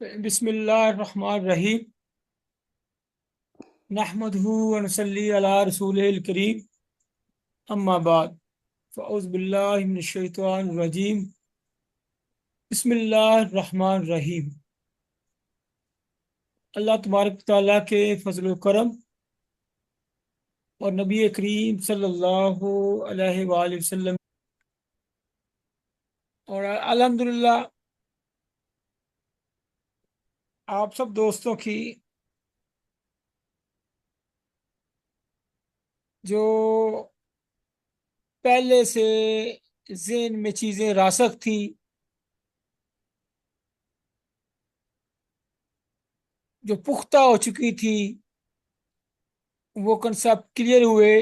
बिस्मिल्लाहिर्रहमानिर्रहीम। नहमदुहु व नसल्ली अला रसूलिल करीम। अम्मा बाद फ़अऊज़ु बिल्लाहि मिनश शैतानिर रजीम। बिस्मिल्लाहिर्रहमानिर्रहीम। अल्लाह तबारक व तआला के फजल व करम और नबी करीम सल्लल्लाहु अलैहि वसल्लम और अल्हम्दुलिल्लाह आप सब दोस्तों की जो पहले से ज़हन में चीज़ें रासख थी, जो पुख्ता हो चुकी थी, वो कंसेप्ट क्लियर हुए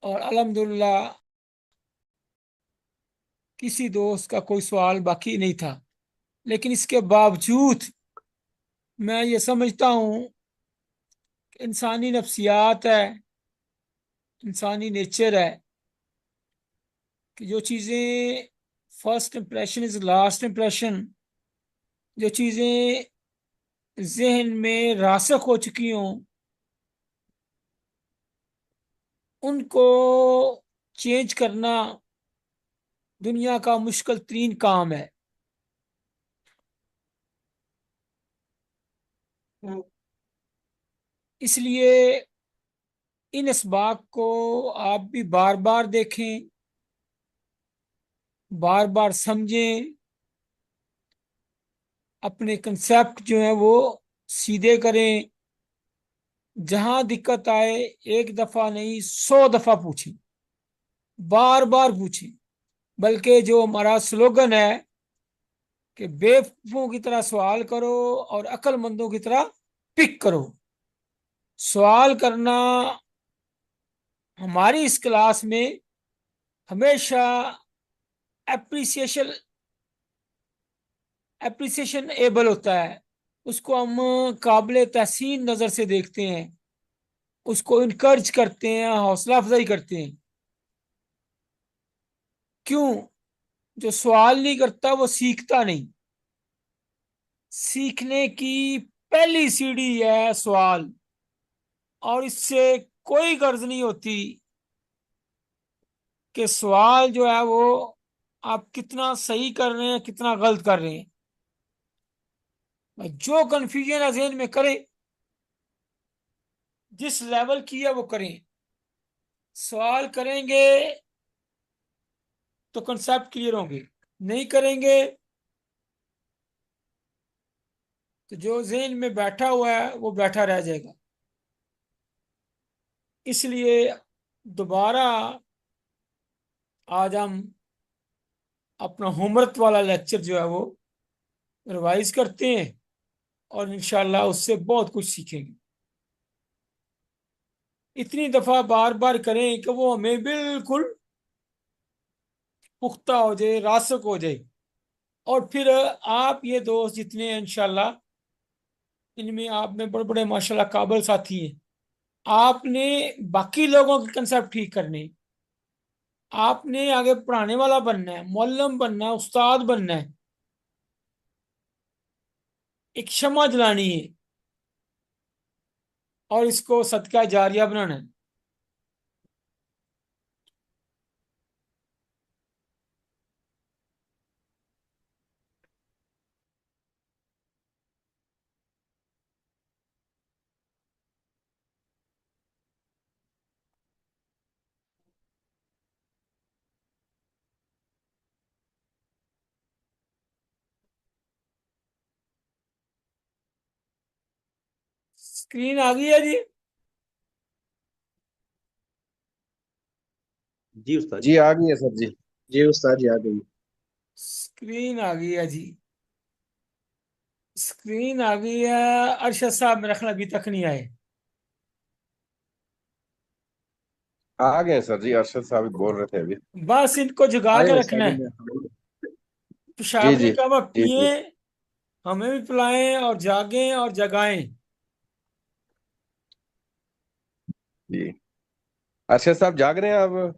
और अल्हम्दुलिल्लाह किसी दोस्त का कोई सवाल बाकी नहीं था। लेकिन इसके बावजूद मैं ये समझता हूँ कि इंसानी नफ्सियात है, इंसानी नेचर है कि जो चीज़ें first impression is last impression, जो चीज़ें जहन में रासख हो चुकी हों उनको चेंज करना दुनिया का मुश्किल तरीन काम है। इसलिए इन इसबाब को आप भी बार बार देखें, बार बार समझें, अपने कंसेप्ट जो है वो सीधे करें। जहां दिक्कत आए एक दफा नहीं 100 दफा पूछें, बार बार पूछें। बल्कि जो हमारा स्लोगन है कि बेवकूफों की तरह सवाल करो और अक्लमंदों की तरह पिक करो। सवाल करना हमारी इस क्लास में हमेशा एप्रिसिएशन एप्रिसिएशन एबल होता है। उसको हम काबिल तहसीन नज़र से देखते हैं, उसको इनकर्ज करते हैं, हौसला अफजाई करते हैं। क्यों? जो सवाल नहीं करता वो सीखता नहीं। सीखने की पहली सीढ़ी है सवाल, और इससे कोई गर्ज नहीं होती कि सवाल जो है वो आप कितना सही कर रहे हैं, कितना गलत कर रहे हैं। जो कंफ्यूजन है जहन में करें, जिस लेवल की है वो करें। सवाल करेंगे तो कंसेप्ट क्लियर होंगे, नहीं करेंगे तो जो जहन में बैठा हुआ है वो बैठा रह जाएगा। इसलिए दोबारा आज हम अपना होमवर्क वाला लेक्चर जो है वो रिवाइज करते हैं और इंशाल्लाह उससे बहुत कुछ सीखेंगे। इतनी दफा बार बार करें कि वो हमें बिल्कुल पुख्ता हो जाए, रासक हो जाए। और फिर आप ये दोस्त जितने हैं इंशाल्लाह, इनमें आप में बड़े बड़े माशाल्लाह काबिल साथी हैं। आपने बाकी लोगों के कंसेप्ट ठीक करने, आपने आगे पढ़ाने वाला बनना है, मौलम बनना है, उस्ताद बनना है, एक शम्मा जलानी है और इसको सदका जारिया बनाना है। स्क्रीन आ गई है जी? जी उस्ताद जी जी। आ गई है सर जी। जी उस्ताद जी आ गई। स्क्रीन आ गई है जी, स्क्रीन आ गई है। अरशद साहब मेरा ख्याल अभी तक नहीं आए। आ गए हैं सर जी, अरशद साहब बोल रहे थे अभी। बस इनको जगा आए के उस्ताद रखना जी है। मैं। जी पेशाबरी जी का वक्त जी पिए, जी हमें भी पिलाएं और जागें और जगाएं। जी। अरशद साहब जाग रहे हैं आप?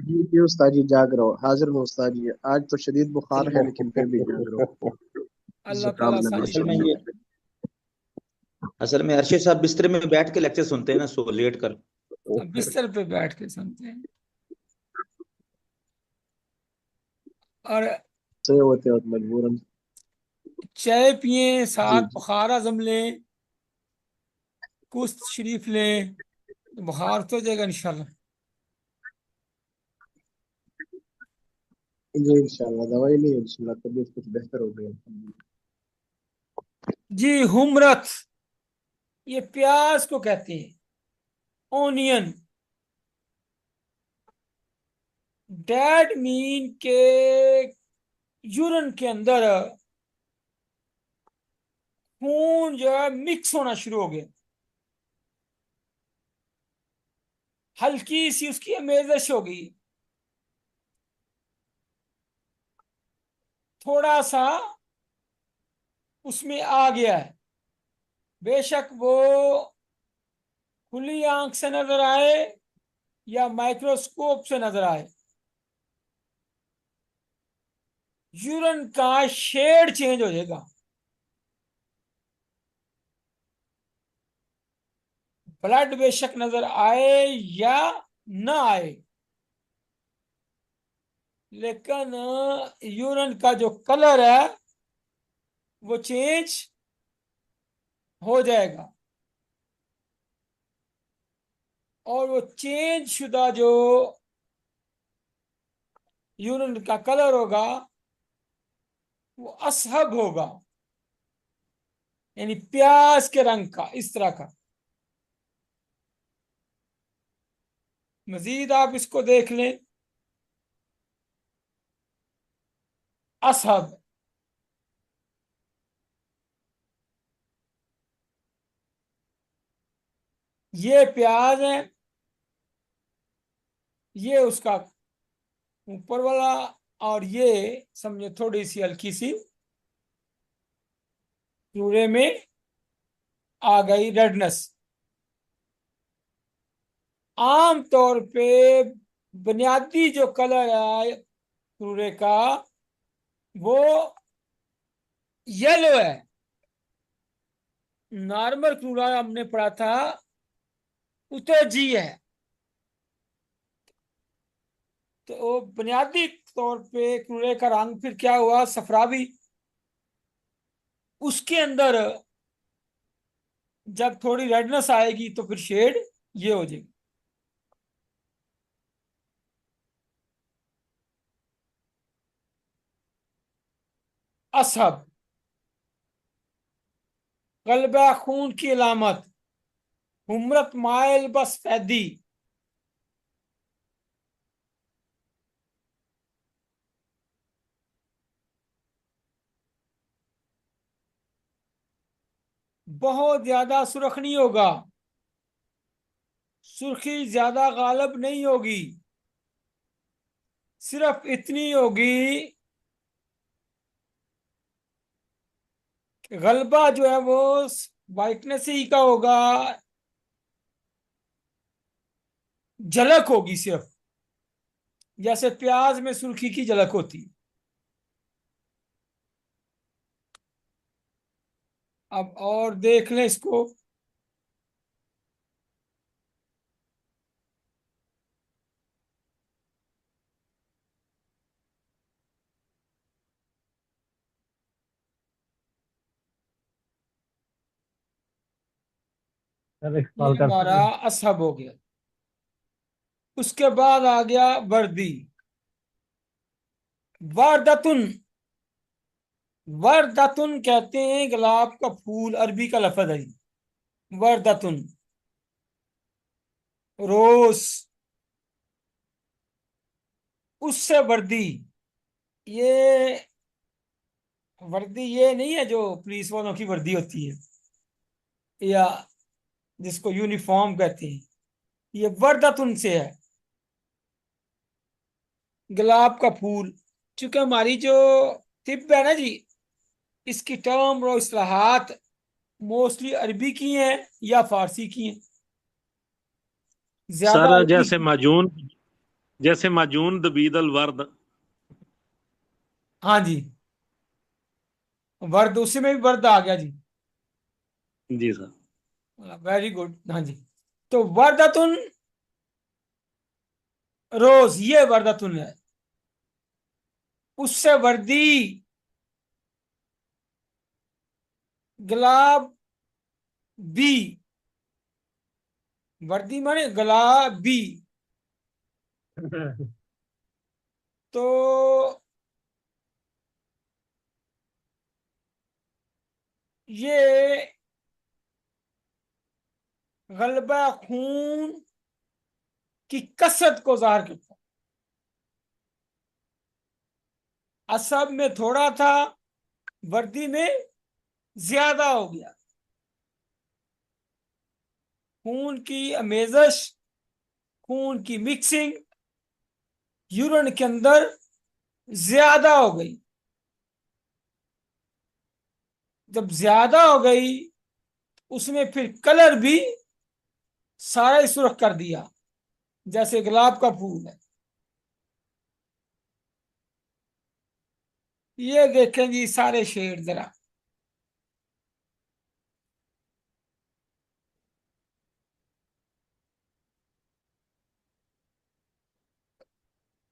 जी उस्ताद जी, जाग रहा हूँ, हाजिर हूँ उस्ताद जी। आज तो शदीद बुखार है लेकिन फिर भी जाग रहा हूँ। अल्लाह जुकाम ताला लगा आसानी है। असल में फरमाए। ये असल में अरशद साहब बिस्तर में बैठ के लेक्चर सुनते हैं ना, सो लेट कर। अब बिस्तर पे बैठ के सुनते हैं। और सोए होते हो मजबूरन। चाय पिए, जी साथ जी बुखार आजम लें, कुछ शरीफ लें, तो बुखार तो जाएगा इंशाल्लाह। जी, इंशाल्लाह दवाई नहीं, इंशाल्लाह तबीयत कुछ बेहतर हो गई। जी, हुमरत, ये प्याज को कहते हैं, ओनियन। डैट मीन के यूरिन के अंदर खून जो है मिक्स होना शुरू हो गया, हल्की सी उसकी अमेजश हो गई, थोड़ा सा उसमें आ गया है। बेशक वो खुली आंख से नजर आए या माइक्रोस्कोप से नजर आए, यूरिन का शेड चेंज हो जाएगा। ब्लड बेशक नजर आए या ना आए, लेकिन यूरिन का जो कलर है वो चेंज हो जाएगा। और वो चेंज शुदा जो यूरिन का कलर होगा वो असहब होगा, यानी प्याज के रंग का, इस तरह का। मजीद आप इसको देख लें, असहब। ये प्याज है, ये उसका ऊपर वाला, और ये समझो थोड़ी सी हल्की सी चूड़े में आ गई रेडनेस। आम तौर पे बुनियादी जो कलर है चूड़े का वो येलो है। नॉर्मल क्रूरा हमने पढ़ा था उतेजी है, तो बुनियादी तौर पे क्रूरे का रंग फिर क्या हुआ, सफरावी। उसके अंदर जब थोड़ी रेडनेस आएगी तो फिर शेड ये हो जाएगी। असहब, कल्बा खून की अलामत, हुमरत माइल बस फैदी। बहुत ज्यादा सुर्ख नहीं होगा, सुर्खी ज्यादा गालब नहीं होगी, सिर्फ इतनी होगी कि गलबा जो है वो वाइटनेस ही का होगा, झलक होगी सिर्फ, जैसे प्याज में सुर्खी की झलक होती। अब और देख लें इसको। सर एक ये सवाल कर हमारा सकते हैं? असहब हो गया। उसके बाद आ गया वर्दी, वारदतुन। वर्दतुन कहते हैं गुलाब का फूल, अरबी का लफ्ज है वर्दतुन, रोज। उससे वर्दी, ये वर्दी ये नहीं है जो पुलिस वालों की वर्दी होती है या जिसको यूनिफॉर्म कहते हैं, ये वर्दतुन से है, गुलाब का फूल। चूंकि हमारी जो तिब है ना जी, इसकी टर्म और इस्लाहात मोस्टली अरबी की हैं या फारसी की हैं, ज्यादा सर अरबी जैसे की। माजून जैसे माजून दबीदल वर्द। हाँ जी, वर्द, उसी में भी वर्द आ गया जी। जी सर। Very good. हाँ जी, तो वर्दतुन रोज, ये वर्दतुन है। उससे वर्दी, गुलाब बी, वर्दी माने गुलाबी। तो ये गलबा खून की कसरत को जाहिर करता है। असब में थोड़ा था, वर्दी में ज्यादा हो गया। खून की अमेजश, खून की मिक्सिंग यूरिन के अंदर ज्यादा हो गई। जब ज्यादा हो गई, उसमें फिर कलर भी सारा ही सुर्ख कर दिया, जैसे गुलाब का फूल है। ये देखें जी सारे शेड जरा।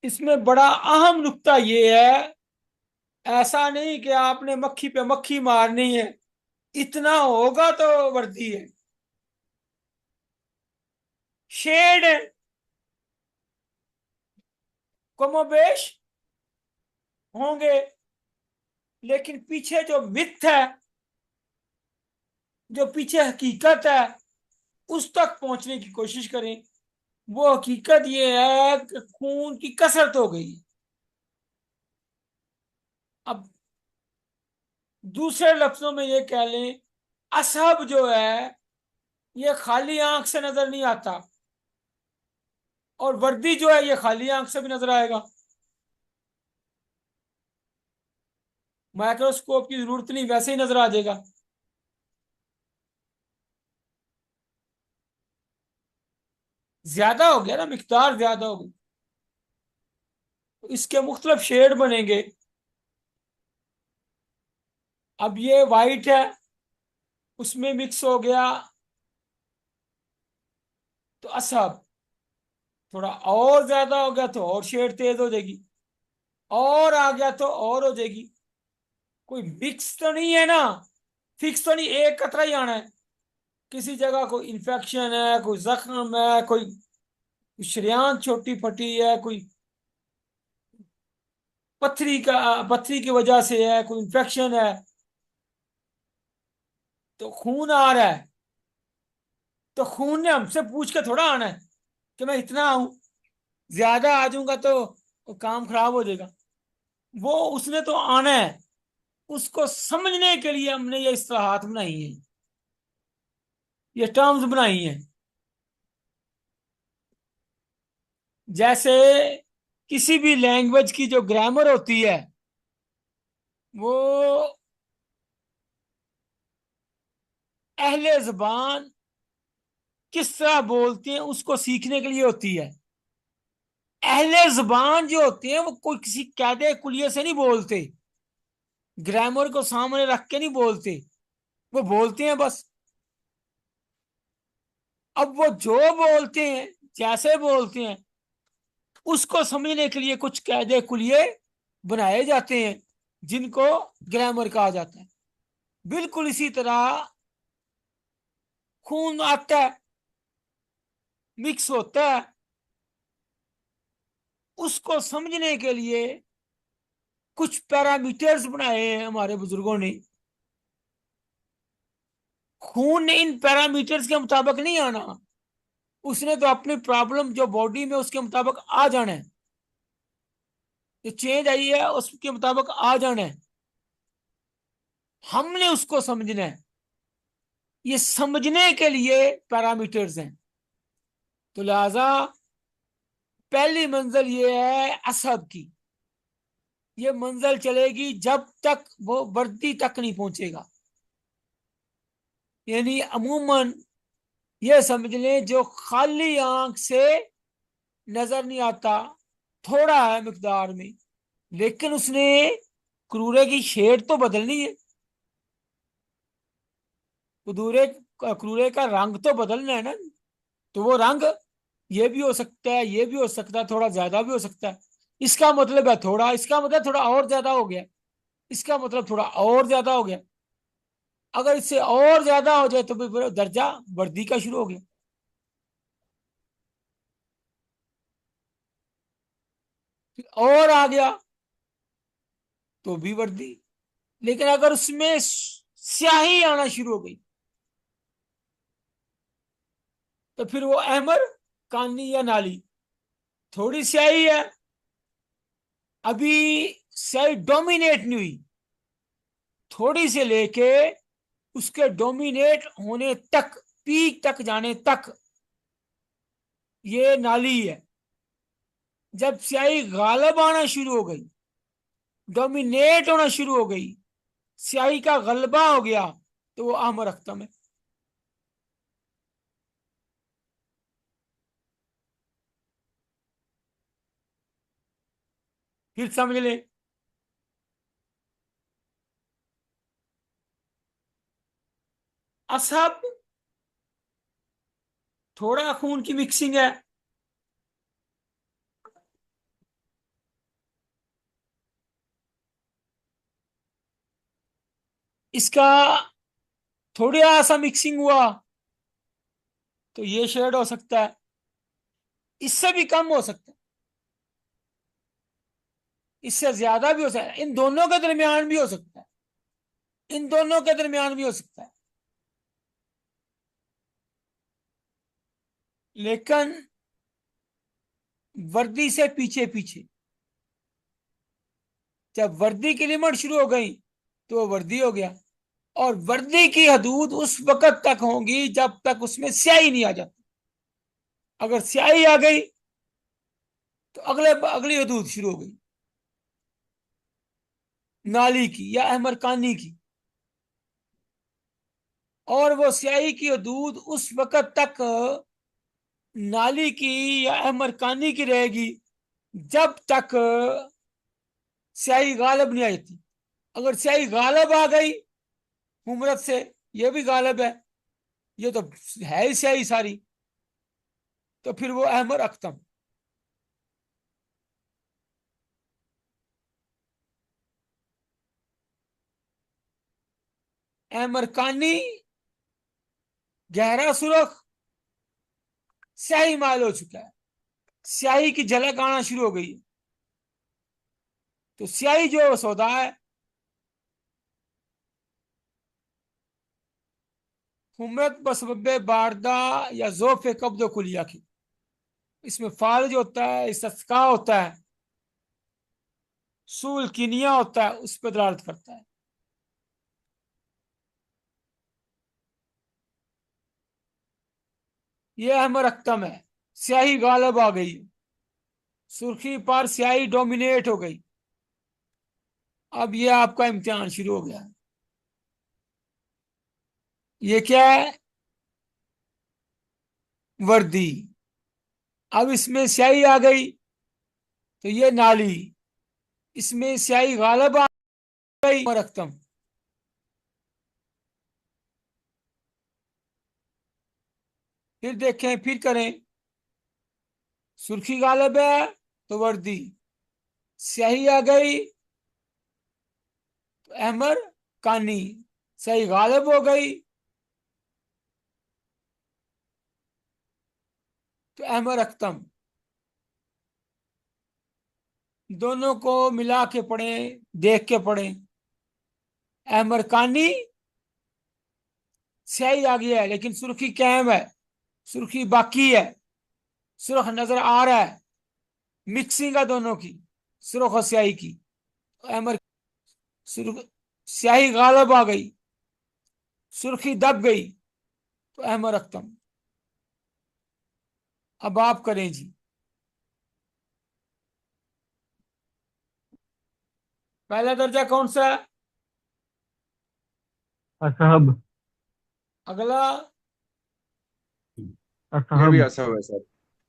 इसमें बड़ा अहम नुक्ता ये है, ऐसा नहीं कि आपने मक्खी पे मक्खी मारनी है, इतना होगा तो वर्दी है। शेड कमोबेश होंगे, लेकिन पीछे जो मिथ है, जो पीछे हकीकत है, उस तक पहुंचने की कोशिश करें। वो हकीकत ये है कि खून की कसरत हो गई। अब दूसरे लफ्जों में ये कह लें, असहब जो है ये खाली आंख से नजर नहीं आता, और वर्दी जो है ये खाली आंख से भी नजर आएगा। माइक्रोस्कोप की जरूरत नहीं, वैसे ही नजर आ जाएगा। ज्यादा हो गया ना, मिकदार ज्यादा हो गई, तो इसके मुख्तलिफ शेड बनेंगे। अब ये वाइट है, उसमें मिक्स हो गया तो असहब, थोड़ा और ज्यादा हो गया तो और शेड तेज हो जाएगी, और आ गया तो और हो जाएगी। कोई मिक्स तो नहीं है ना, फिक्स तो नहीं, एक कतरा ही आना है। किसी जगह कोई इन्फेक्शन है, कोई जख्म है, कोई शरेयान छोटी फटी है, कोई पत्थरी की वजह से है, कोई इन्फेक्शन है, तो खून आ रहा है। तो खून ने हमसे पूछ के थोड़ा आना है कि मैं इतना आऊं, ज्यादा आ जाऊंगा तो काम खराब हो जाएगा। वो उसने तो आना है। उसको समझने के लिए हमने ये इस्तेलाहात बनाई है, ये टर्म्स बनाई हैं। जैसे किसी भी लैंग्वेज की जो ग्रामर होती है, वो अहले ज़बान किस तरह बोलते हैं उसको सीखने के लिए होती है। अहले ज़बान जो होते हैं वो कोई किसी कायदे कुलिये से नहीं बोलते, ग्रामर को सामने रख के नहीं बोलते, वो बोलते हैं बस। अब वो जो बोलते हैं, जैसे बोलते हैं, उसको समझने के लिए कुछ कायदे कुलिये बनाए जाते हैं, जिनको ग्रामर कहा जाता है। बिल्कुल इसी तरह खून आता है, मिक्स होता है, उसको समझने के लिए कुछ पैरामीटर्स बनाए हैं हमारे बुजुर्गों ने। खून ने इन पैरामीटर्स के मुताबिक नहीं आना, उसने तो अपनी प्रॉब्लम जो बॉडी में उसके मुताबिक आ जाना है, जो चेंज आई है उसके मुताबिक आ जाना है। हमने उसको समझना है। ये समझने के लिए पैरामीटर्स हैं। तो लिहाजा पहली मंजिल ये है असहब की। ये मंजिल चलेगी जब तक वो वर्दी तक नहीं पहुंचेगा। यानी अमूमन ये समझ लें, जो खाली आंख से नजर नहीं आता, थोड़ा है मिकदार में, लेकिन उसने क्रूरे की शेड तो बदलनी है, क्रूरे क्रूरे का रंग तो बदलना है ना। तो वो रंग ये भी हो सकता है, ये भी हो सकता है, थोड़ा ज्यादा भी हो सकता है। इसका मतलब है थोड़ा, इसका मतलब थोड़ा और ज्यादा हो गया, इसका मतलब थोड़ा और ज्यादा हो गया। अगर इससे और ज्यादा हो जाए तो फिर दर्जा वर्दी का शुरू हो गया। फिर और आ गया तो भी वर्दी। लेकिन अगर उसमें स्याही आना शुरू हो गई तो फिर वो अहमर, कानी या नाली। थोड़ी स्याही है, अभी स्याही डोमिनेट नहीं हुई, थोड़ी से लेके उसके डोमिनेट होने तक, पीक तक जाने तक ये नाली है। जब स्याही गालब आना शुरू हो गई, डोमिनेट होना शुरू हो गई, स्याही का गलबा हो गया, तो वो अहमर अख्तम है। फिर समझ ले, असहब थोड़ा खून की मिक्सिंग है, इसका थोड़ा सा मिक्सिंग हुआ तो ये शेड हो सकता है, इससे भी कम हो सकता है, इससे ज्यादा भी हो सकता है, इन दोनों के दरमियान भी हो सकता है, इन दोनों के दरमियान भी हो सकता है। लेकिन वर्दी से पीछे पीछे, जब वर्दी की लिमिट शुरू हो गई तो वो वर्दी हो गया। और वर्दी की हदूद उस वक्त तक होंगी जब तक उसमें स्याही नहीं आ जाती। अगर स्याही आ गई तो अगली हदूद शुरू हो गई नाली की या अहमर कानी की। और वो स्याही की हदूद उस वक्त तक नाली की या अहमर कानी की रहेगी जब तक स्याही गालब नहीं आई थी। अगर स्याही गालब आ गई हुमरत से, ये भी गालब है, ये तो है ही स्याही सारी, तो फिर वो अहमर अख्तम। अहमर कानी गहरा सुर्ख स्याही माल हो चुका है, स्याही की झलक आना शुरू हो गई है। तो स्याही जो सौदा है, हुमरत बसबे बारदा या जोफ कब्द कुलिया की, इसमें फाल जो होता है, इस्तिस्का होता है, सूल किनिया होता है, उस पर दलालत करता है। यह अहमर अख्तम है, स्याही गालब आ गई, सुर्खी पर स्याही डोमिनेट हो गई। अब यह आपका इम्तिहान शुरू हो गया है। ये क्या है? वर्दी। अब इसमें स्याही आ गई तो ये नाली, इसमें स्याही गालब आ गई, अहमर अख्तम। फिर देखें, फिर करें, सुर्खी गालब है तो वर्दी, स्याही आ गई तो अहमर कानी, स्याही गालब हो गई तो अहमर अख्तम। दोनों को मिला के पढ़ें, देख के पढ़ें। अहमर कानी स्याही आ गया है लेकिन सुर्खी कायम है, सुर्खी बाकी है, सुर्ख नजर आ रहा है, मिक्सिंग है दोनों की, सुर्ख और स्याही की। अहमर सुर्ख, स्याही गालब आ गई, सुर्खी दब गई तो अहमर अख्तम। अब आप करें जी। पहला दर्जा कौन सा है? असहब। अगला? ये भी असहब। असम है सर।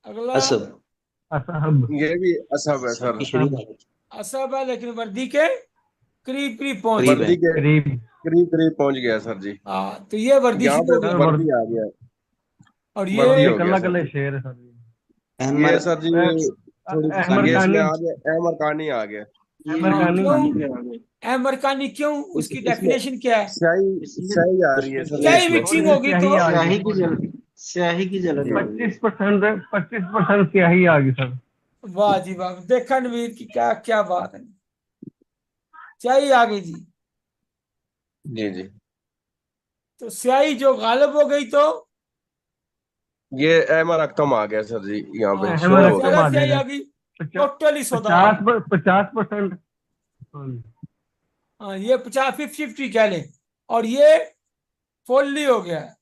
अगला? असब। असहब। ये भी असब है सर। शरीक असब है लेकिन वर्दी के करीब करीब पहुंच करीब गया। वर्दी है। के करीब। करीब करीब पहुंच गया सर जी। हाँ, तो ये वर्दी यहाँ शुरू पे हो गया। सर वर्दी आ गया। और वर्दी ये ये हो गया कल्ला सर कल्ले जी। शेर है सर जी। ये अहमर सर जी थोड़ी अहमर ये इसमें खानी। आ गया, अमरकानी आ गया। अहमर हाँ, खानी। क्यों अमरकानी, क्यों, उसकी इसमें डेफिनेशन क्या है? स्याही स्याही आ रही है सर जी क्या ही इसमें। थोड़ी मिक्सिंग सी होगी तो स्याही आ गई। स्याही की झलक जी। आ गई। 25% स्याही आ गई सर। वाह जी वाह, देखा नवीर की क्या क्या बात है। स्याही आ गई जी। जी जी। तो स्याही जो गालिब हो गई तो ये अहमर अख्तम आ गया सर जी, यहाँ पे हाँ, शो अहमर बहुत हो अख्तम गया। ज्यादा आ स्याही जाएगा। आ गई। टोटली सौदा। 50%। हाँ, ये 50-50 कह लें। और ये फुल्ली हो गया है।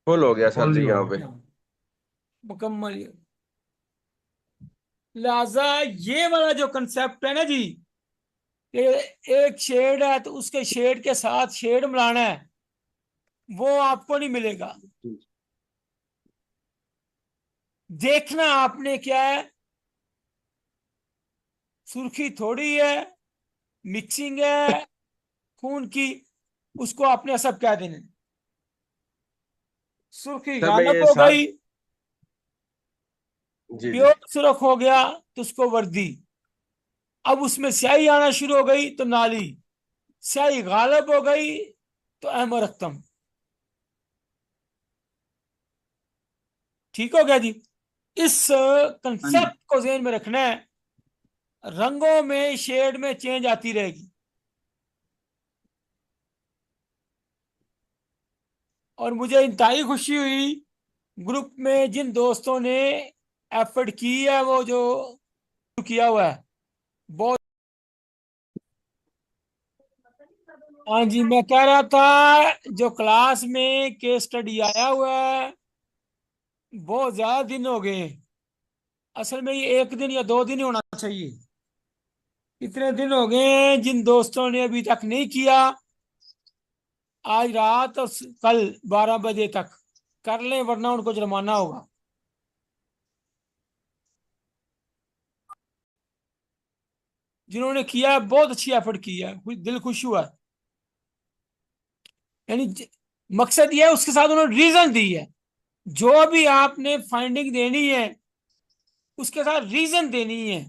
फुल हो गया सर होली जी हो यहाँ गया। पे। मुकम्मल ये। लिहाजा ये वाला जो कंसेप्ट है ना जी, कि एक शेड है तो उसके शेड के साथ शेड मिलाना है, वो आपको नहीं मिलेगा। देखना आपने क्या है, सुर्खी थोड़ी है, मिक्सिंग है खून की, उसको आपने सब कह देना। सुर्खी सर मैं गायब ये हो सात। गई, जी जी। प्योर सुर्ख हो गया तो उसको वर्दी। अब उसमें स्याही आना शुरू हो गई तो नाली। स्याही गायब हो गई तो अहमर अख्तम। ठीक हो गया जी। इस कंसेप्ट को ध्यान में रखना है। रंगों में शेड में चेंज आती रहेगी। और मुझे इंतहाई खुशी हुई, ग्रुप में जिन दोस्तों ने एफर्ट की है, वो जो किया हुआ है बहुत। हाँ जी, मैं कह रहा था जो क्लास में केस स्टडी आया हुआ है, बहुत ज्यादा दिन हो गए। असल में ये एक दिन या 2 दिन ही होना चाहिए। इतने दिन हो गए हैं, जिन दोस्तों ने अभी तक नहीं किया, आज रात और कल 12 बजे तक कर लें, वरना उनको जुर्माना होगा। जिन्होंने किया है बहुत अच्छी एफर्ट की है, दिल खुश हुआ है। यानी मकसद ये है, उसके साथ उन्होंने रीजन दी है। जो भी आपने फाइंडिंग देनी है उसके साथ रीजन देनी है।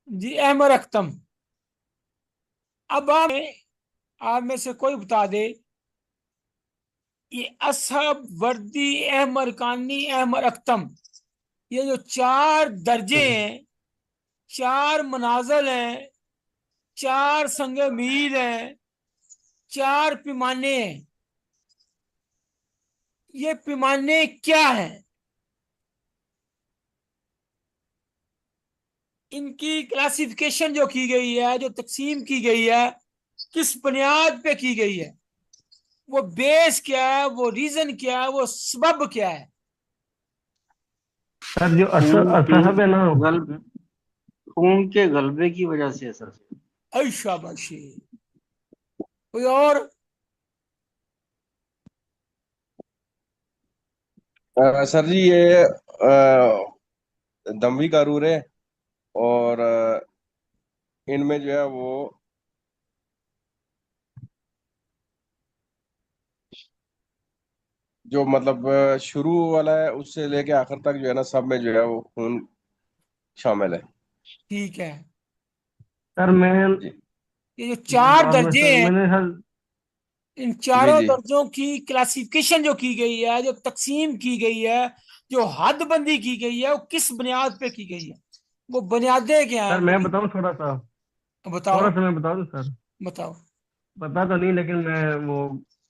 जी अहमद अख्तम। अब आप में से कोई बता दे, ये असहब, वर्दी, अहमद कानी, अहमद अख्तम, ये जो 4 दर्जे हैं, 4 मनाजल हैं, 4 संगे मील हैं, 4 पैमाने हैं, ये पैमाने क्या हैं? इनकी क्लासिफिकेशन जो की गई है, जो तकसीम की गई है, किस बुनियाद पे की गई है? वो बेस क्या है, वो रीजन क्या है, वो सबब क्या है? सर जो खून के असहब है ना। गल खून के गलबे की वजह से है सर। ऐ शाबाशी। कोई और? सर जी ये दमवी कारूर है। और इनमें जो है वो जो मतलब शुरू वाला है उससे लेके आखिर तक जो है ना, सब में जो है वो खून शामिल है। ठीक है। सर जी ये जो मैं 4 दर्जे सर हैं, मैंने सर इन जी। चारों जी दर्जों की क्लासिफिकेशन जो की गई है, जो तकसीम की गई है, जो हदबंदी की गई है, वो किस बुनियाद पे की गई है? वो बुनियादें क्या सर हैं मैं भाई? बताऊं थोड़ा सा। बताओ। थोड़ा सा मैं बता दूं सर। बताओ। पता तो नहीं लेकिन मैं वो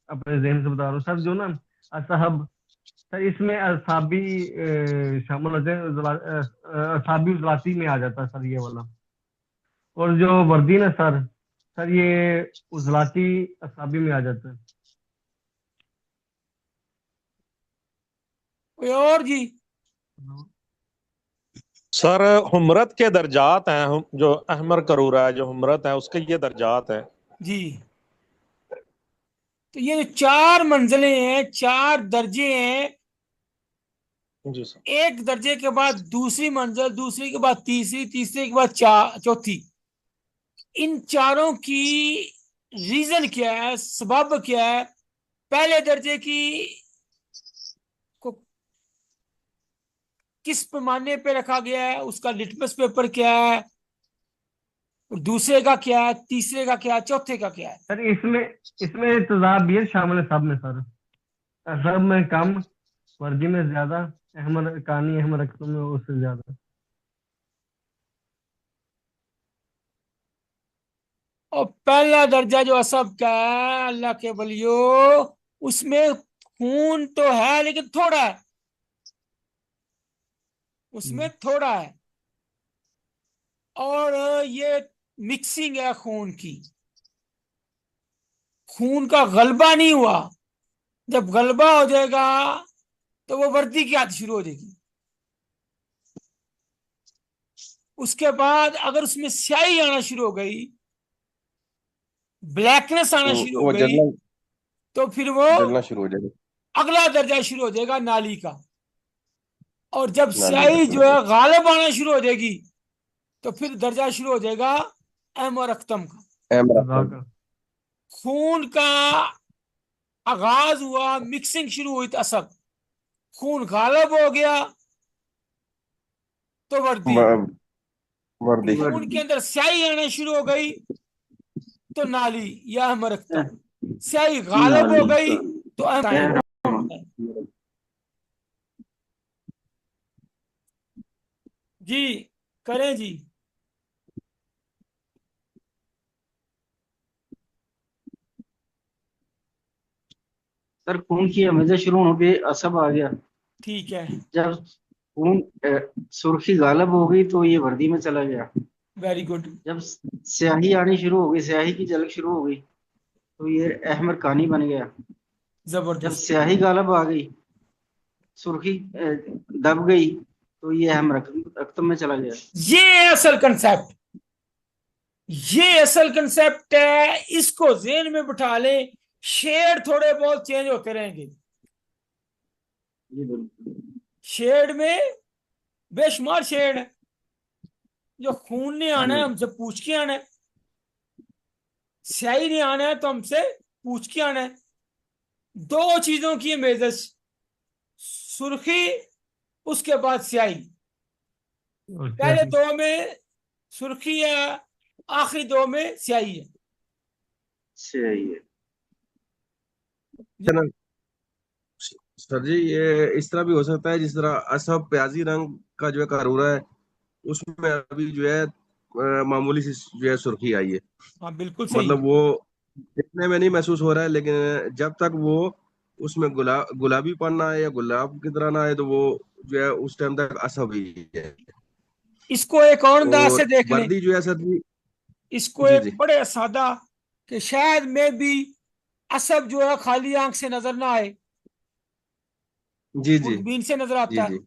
अपने जहन से बता रहा हूँ सर। जो ना असहब, सर इसमें असाबी शामिल होते हैं, असाबी उजलाती में आ जाता है सर ये वाला। और जो वर्दी ना सर, सर ये उजलाती असाबी में आ जाता है। कोई और जी? सर हुमरत के दर्जात हैं, जो अहमर करूरा है, जो हुमरत है उसके ये दर्जात हैं। जी, तो ये जो 4 मंजिलें हैं, 4 दर्जे हैं, जी सर। एक दर्जे के बाद दूसरी मंजिल, दूसरी के बाद तीसरी, तीसरे के बाद चौथी। इन चारों की रीजन क्या है, सबब क्या है? पहले दर्जे की को किस पैमाने पे रखा गया है, उसका लिटमस पेपर क्या है, और दूसरे का क्या है, तीसरे का क्या है, चौथे का क्या है? सर इसमें इसमें तजाब भी है, शामिल है सब में सर। सब में कम, वर्दी में ज्यादा, अहमद कानी अहमद रकम में उससे ज्यादा। और पहला दर्जा जो असब का है, अल्लाह के वलियो, उसमें खून तो है लेकिन थोड़ा है, उसमें थोड़ा है। और ये मिक्सिंग है खून की, खून का गलबा नहीं हुआ। जब गलबा हो जाएगा तो वो वर्दी की आदत शुरू हो जाएगी। उसके बाद अगर उसमें स्याही आना शुरू हो गई, ब्लैकनेस आना तो शुरू हो वो गई, तो फिर वो जलना शुरू हो जाएगा, अगला दर्जा शुरू हो जाएगा नाली का। और जब नाली का स्याही शुरू जो हो है गालिब आना शुरू हो जाएगी, तो फिर दर्जा शुरू हो जाएगा एम और अख्तम का। जाएगा। जज़ाक। खून का आगाज हुआ, मिक्सिंग शुरू हुई तो असब, खून गालिब हो गया तो वर्दी, वर्दी। खून के अंदर स्याही आना शुरू हो गई तो नाली या हम रक्तम, स्याही गालिब हो गई तो जी करें जी। सर खून की हमेशा शुरू होने पे असब आ गया। ठीक है, जब खून सुर्खी गालब हो गई तो ये वर्दी में चला गया। वेरी गुड, जब स्याही आनी शुरू हो गई, स्याही की झलक शुरू हो गई तो ये अहमर कानी बन गया। जब जबरदस्त, स्याही गालब आ गई, सुर्खी दब गई तो ये अहमर रक्तम में चला गया। ये है असल कंसेप्ट, ये असल कंसेप्ट है। इसको जेहन में बिठा लें, शेड थोड़े बहुत चेंज होते रहेंगे। ये बिल्कुल शेड में बेशुमार शेड है। जो खून ने आना है हमसे पूछ के आना है, स्याही ने आना है तो हमसे पूछ के आना है। 2 चीजों की मेजस, सुर्खी उसके बाद स्याही। पहले 2 में सुर्खी है, आखिरी 2 में स्याही है। सही है। सर जी, ये इस तरह भी हो सकता है जिस तरह असब प्याजी रंग का जो है करूरा है, उसमें अभी जो है मामूली सी जो है सुर्खी आई है। हाँ बिल्कुल सही मतलब है। वो दिखने में नहीं महसूस हो रहा है, लेकिन जब तक वो उसमें गुलाबी पन्ना है या गुलाब की तरह ना है, तो वो जो है उस टाइम तक असब ही है। इसको एक और अंदाज से और देख लें, वर्दी जो है सर जी। इसको जी एक जी बड़े सादा, कि शायद में भी असब जो है खाली आंख से नजर ना आए, जी जी खुर्दबीन से नजर जी आता है। जी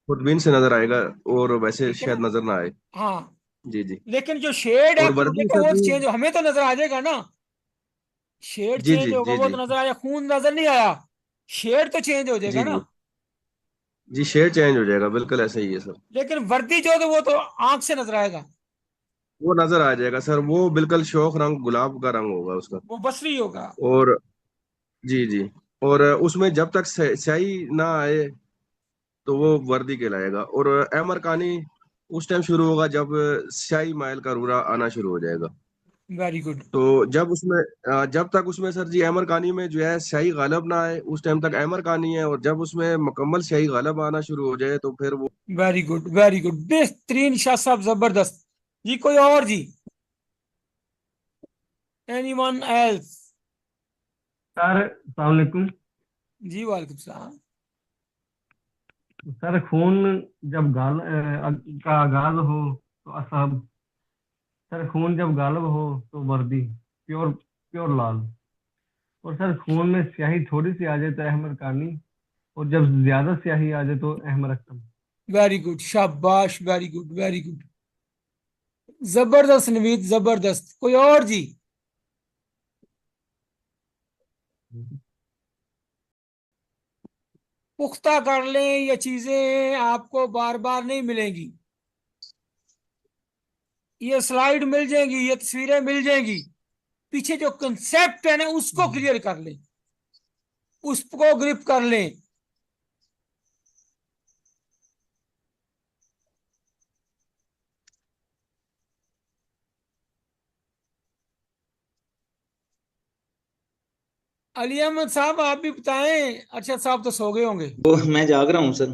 खुदबीन से नजर आएगा, और वैसे ठीक है शायद ना? नजर ना आए। हाँ, जी जी। लेकिन जो शेड है और करूरे वर्दी का सर वो तो जी। चेंज, हमें तो नजर आ जाएगा ना। शेड जी चेंज जी होगा जी वो जी तो नजर आया, खून नजर नहीं आया, शेड तो चेंज हो जाएगा जी ना। जी जी शेड चेंज हो जाएगा, बिल्कुल ऐसा ही है सर। लेकिन वर्दी जो है तो वो तो आंख से नजर आएगा, वो नजर आ जाएगा सर, वो बिल्कुल शोक रंग गुलाब का रंग होगा उसका। वो बसरी होगा। और जी जी। और उसमें जब तक स्याही ना आए तो वो वर्दी कहलाएगा। और अमर कानी उस टाइम शुरू होगा जब स्याही माइल का रूरा आना शुरू हो जाएगा। वेरी गुड, तो जब तक उसमें सर जी अमर कानी में जो है स्याही गालब ना आए, उस टाइम तक अमर कानी है। और जब उसमें मुकम्मल स्याही गालब आना शुरू हो जाए तो फिर वो वेरी गुड, वेरी गुड, बेहतरीन शाह साहब, जबरदस्त जी। कोई और जी? Anyone else? सर अस्सलाम वालेकुम। जी वालेकुम सलाम। सर खून जब का आगाज हो तो असहब। सर खून जब गालब हो तो वर्दी प्योर प्योर लाल। और सर खून में स्याही थोड़ी सी आ जाए तो अहमद कानी। और जब ज्यादा स्याही आ जाए तो अहमद अख्तम। वेरी गुड, शाबाश, वेरी गुड, वेरी गुड, जबरदस्त नवीद, जबरदस्त। कोई और जी? पुख्ता कर लें, ये चीजें आपको बार बार नहीं मिलेंगी। ये स्लाइड मिल जाएंगी, ये तस्वीरें मिल जाएंगी, पीछे जो कंसेप्ट है ना उसको क्लियर कर लें, उसको ग्रिप कर लें। अली अहमद साहब आप भी बताएं। अरशद साहब तो सो गए होंगे। तो मैं जाग रहा हूँ सर।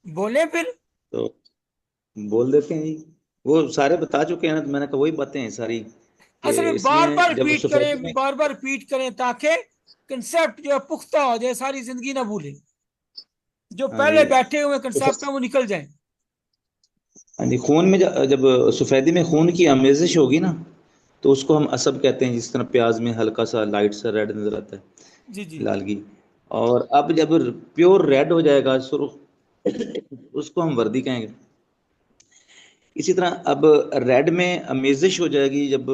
बोले फिर। तो बोल देते हैं जी। वो सारे बता चुके हैं ना, तो मैंने कहा वही बातें हैं सारी कि असल में बार बार इसमें जब रिपीट सफेदी करें, में। बार बार रिपीट करें ताकि कंसेप्ट जो है पुख्ता हो जाए, सारी जिंदगी ना भूलें। जो हाँ पहले जी। बैठे हुए कंसेप्ट है वो निकल जाए। हाँ जी, खून में जब सफेदी में खून की आमेजिश होगी ना, तो उसको हम असब कहते हैं। जिस तरह प्याज में हल्का सा लाइट सा रेड नजर आता है, जी जी। लालगी। और अब जब प्योर रेड हो जाएगा सुर्ख, उसको हम वर्दी कहेंगे। इसी तरह अब रेड में अमेजिश हो जाएगी जब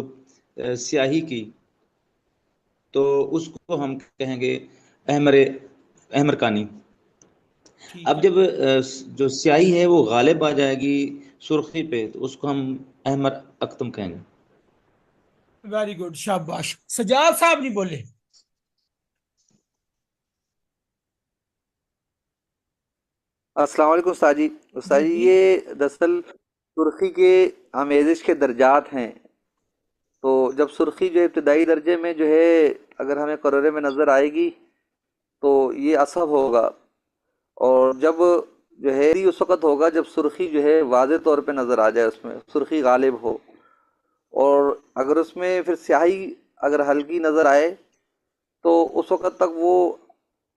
स्याही की, तो उसको हम कहेंगे अहमर अहमर कानी। ठीक अब है। जब जो स्याही है वो गालिब आ जाएगी सुर्खी पे, तो उसको हम अहमर अख्तम कहेंगे। वेरी गुड, शाबाश। सजाद साहब नहीं बोले। अस्सलाम वालेकुम उस्ताद जी। उस्ताद जी जी, जी। ये दरअसल सुर्खी के आमेज़िश के दर्जात हैं। तो जब सुर्खी जो इब्तदाई दर्जे में जो है अगर हमें करोरे में नज़र आएगी तो ये असब होगा। और जब जो है ये उस वक़्त होगा जब सुर्खी जो है वाज़े तौर पे नज़र आ जाए, उसमें सुर्खी गालिब हो। और अगर उसमें फिर स्याही अगर हल्की नज़र आए तो उस वक़्त तक वो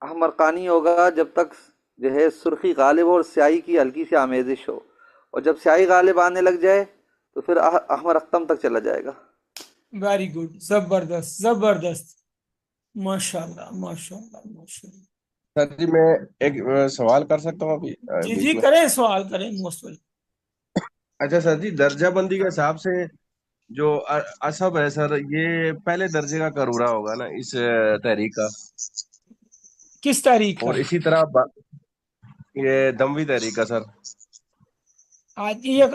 अहमरकानी होगा, जब तक जो है सुर्खी गालिब हो और स्याही की हल्की सी आमेजिश हो। और जब स्याही गालिब आने लग जाए तो फिर अहमर अख्तम तक चला जाएगा। वेरी गुड, जबरदस्त, जबरदस्त। माशाल्लाह, माशाल्लाह, माशाल्लाह। सर जी मैं एक सवाल कर सकता हूँ अभी जी जी, बीच में? करें, सवाल करें, मोस्ट वेल। अच्छा सर जी, दर्जा बंदी के हिसाब से जो असब है सर, ये पहले दर्जे का करूरा होगा ना इस तहरीक का। किस तारीख का? और इसी तरह ये दमवी तहरीक का सर। आज ये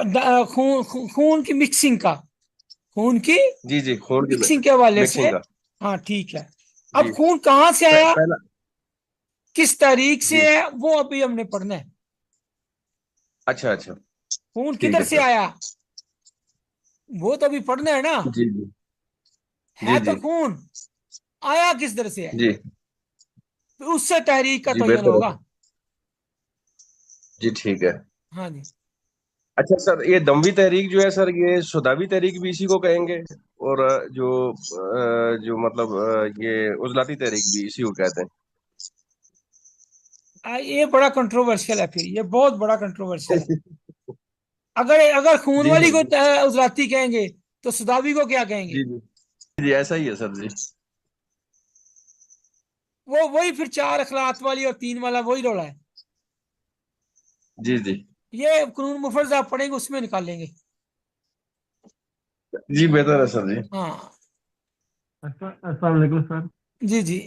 खून की मिक्सिंग का, खून की जी जी, खून की मिक्सिंग के हवाले से। मिक्सिंग का। हाँ ठीक है। जी। अब खून कहाँ से आया, पहला। किस तारीख से जी। है, वो अभी हमने पढ़ना है। अच्छा अच्छा। खून ठीक किधर है से सर। आया, वो तो अभी पढ़ना है ना। जी जी। है जी तो जी। खून, आया किस दर से है, जी फिर उससे तहरीक का जी, तयन बेहतर है होगा। सर। जी ठीक है। हाँ जी। अच्छा सर, ये दमवी तहरीक जो है सर, ये सुदावी तहरीक भी इसी को कहेंगे? और जो मतलब ये उजलाती तहरीक भी इसी को कहते हैं? ये बड़ा कंट्रोवर्शियल है, फिर ये बहुत बड़ा कंट्रोवर्शियल है। अगर अगर खून जी वाली सर को जी। उजलाती कहेंगे तो सुदावी को क्या जी कहेंगे? जी। जी ऐसा ही है सर जी। वो वही फिर चार अखलात वाली और तीन वाला वही रोला है। जी जी। ये कानून मुफर्रज आप पढ़ेंगे उसमें निकालेंगे। जी बेहतर है सर जी। हाँ। अस्सलाम वालेकुम सर। जी जी।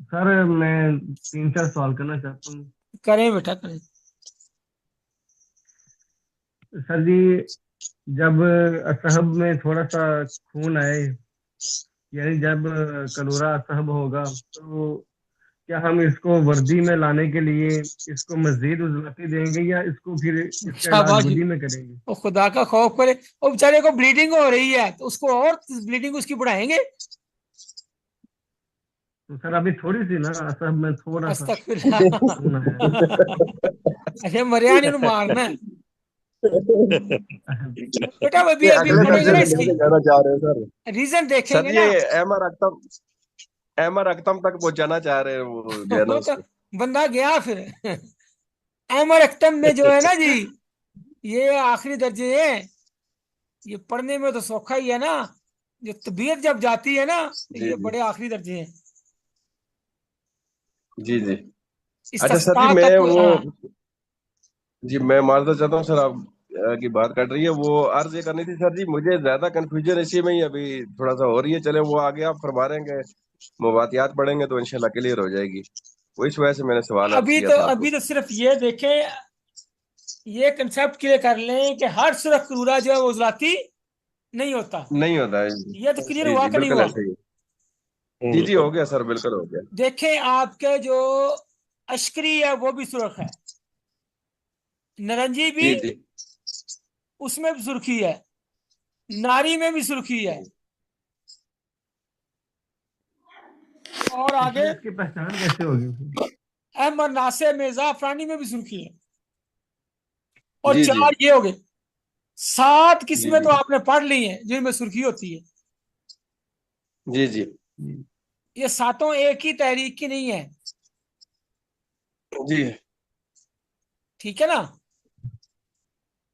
सर मैं 3-4 सवाल करना चाहता हूँ। करें बेटा, करें। सर जी, जब असहब में थोड़ा सा खून आए, यानी जब कलोरा असहब होगा, तो क्या हम इसको वर्दी में लाने के लिए इसको मजीद उजलती देंगे या इसको फिर इसका इलाज शाबाश। गुदी में करेंगे? वो खुदा का खौफ करे, वो बेचारे को ब्लीडिंग हो रही है तो उसको और ब्लीडिंग उसकी बढ़ाएंगे। तो सर अभी थोड़ी सी ना असहब में थोड़ा सा अस्तगफिरुल्लाह। खून आया अच्छा, मरिया ने मारना है है। बेटा, अभी ये अभी अगले पढ़ेंगे दर्जे ना में इसकी लेके जाना चाह रहे हैं सर। रीजन सर देखेंगे ये ना। अहमद अख्तम, एमर अख्तम तक पहुंचाना चाह रहे हैं वो जो है ना वो तो उसको। बंदा गया फिर। एमर अख्तम में जो है ना जी, ये आखिरी दर्जे हैं। ये पढ़ने में तो सौखा ही है ना, जो तबीयत जब जाती है ना तो जी ये जी बड़े आखिरी दर्जे हैं। जी जी। अच्छा सर जी, इस्तिस्का मैं तक वो, हाँ। जी मैं माजरत चाहता हूँ सर, आप की बात कट रही है, वो अर्ज ये करनी थी सर जी, मुझे ज्यादा कंफ्यूजन इसी में ही अभी थोड़ा सा हो रही है। चले वो आगे आप फरमा रहे हैं कि मुवातियात पढ़ेंगे तो इंशाल्लाह क्लियर हो जाएगी। वो इस वजह से मैंने सवाल अर्ज किया था आपको। अभी तो सिर्फ ये देखें, ये कंसेप्ट क्लियर कर लें कि हर सूरह क्रूरा जो है वो उजलाती नहीं होता। नहीं होता है। ये तो क्लियर जी हुआ जी कि नहीं बिल्कुल हुआ? ऐसे ही। जी जी हो गया सर, बिल्कुल हो गया। देखें, आपके जो अश्करी है वो भी सुर्ख है, नारंगी भी, जी जी उसमें भी सुर्खी है, नारी में भी सुर्खी है, और आगे सर इसकी पहचान कैसे होगी? अहमद नासिर में जाफरानी में भी सुर्खी है। और जी जी चार ये हो गए, 7 जी किस्में जी तो आपने पढ़ ली हैं जिनमें सुर्खी होती है। जी जी ये सातों एक ही तहरीक की नहीं है, जी ठीक है ना?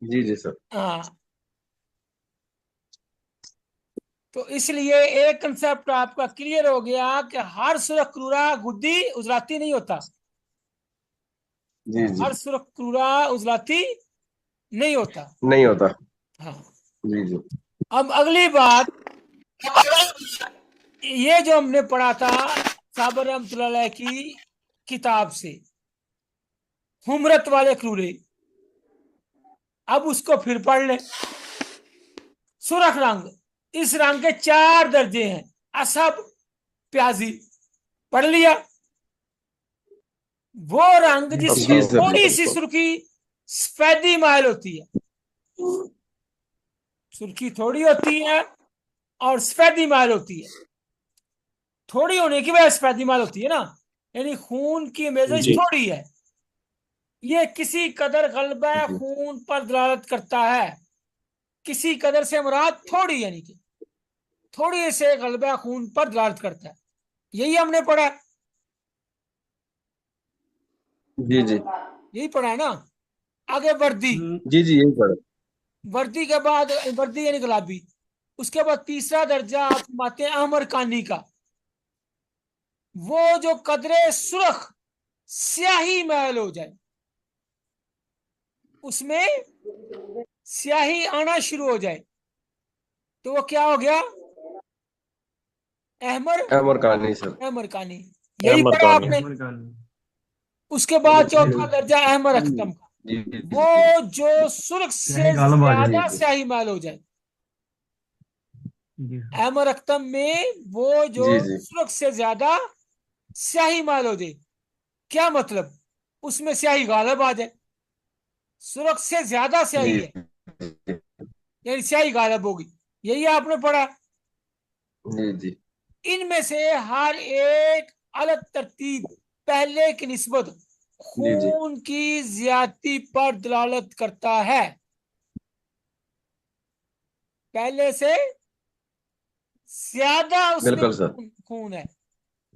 जी जी सर। हाँ, तो इसलिए एक कंसेप्ट आपका क्लियर हो गया कि हर सूरह क्रूरा गुद्दी उजलाती नहीं होता। जी जी हर सूरह क्रूरा उजलाती नहीं होता। नहीं होता। हाँ। जी जी अब अगली बात, ये जो हमने पढ़ा था साबर रहमतुल्लाह अलैह की किताब से, हुमरत वाले क्रूरे, अब उसको फिर पढ़ लें। सुरख रंग, इस रंग के 4 दर्जे हैं, असब, प्याजी, पढ़ लिया। वो रंग जिसमें जी सर थोड़ी सी जी सुर्खी सफेदी माइल होती है, सुर्खी थोड़ी होती है और सफेदी माइल होती है। थोड़ी होने की वजह सफेदी माइल होती है ना, यानी खून की मेजज जी थोड़ी है। ये किसी कदर गलबा जी खून पर दलालत करता है। किसी कदर से मुराद थोड़ी, यानी कि थोड़ी से गलबा खून पर दलालत करता है। यही हमने पढ़ा, जी जी यही पढ़ा है ना। आगे वर्दी, जी जी यही पढ़ा। वर्दी के बाद वर्दी यानी गुलाबी। उसके बाद तीसरा दर्जा आप माते हैं अहमर कानी का, वो जो कदरे सुर्ख स्याही मैल हो जाए, उसमें स्याही आना शुरू हो जाए, तो वो क्या हो गया? अहमर, अमर कहानी सर। अहमर कानी। यही अहमर पढ़ा कानी। आपने। अहमद खान। उसके बाद चौथा दर्जा अहमर जी अख्तम का, जी जी वो जो सुर्ख सही से गालब आ जी ज्यादा जी स्याही मैल हो जाए। जी अहमर अख्तम में वो जो जी जी सुर्ख से ज्यादा स्याही मैल हो जाए, क्या मतलब? उसमें स्याही गालब आ जाए, सुर्ख से ज्यादा स्याही है, जी यानी स्याही गालब होगी। यही आपने पढ़ा। जी जी इनमें से हर एक अलग तरतीब पहले की निस्बत जी जी खून की ज्यादती पर दलालत करता है। पहले से ज्यादा उसमें बिल्कुल सर। खून है,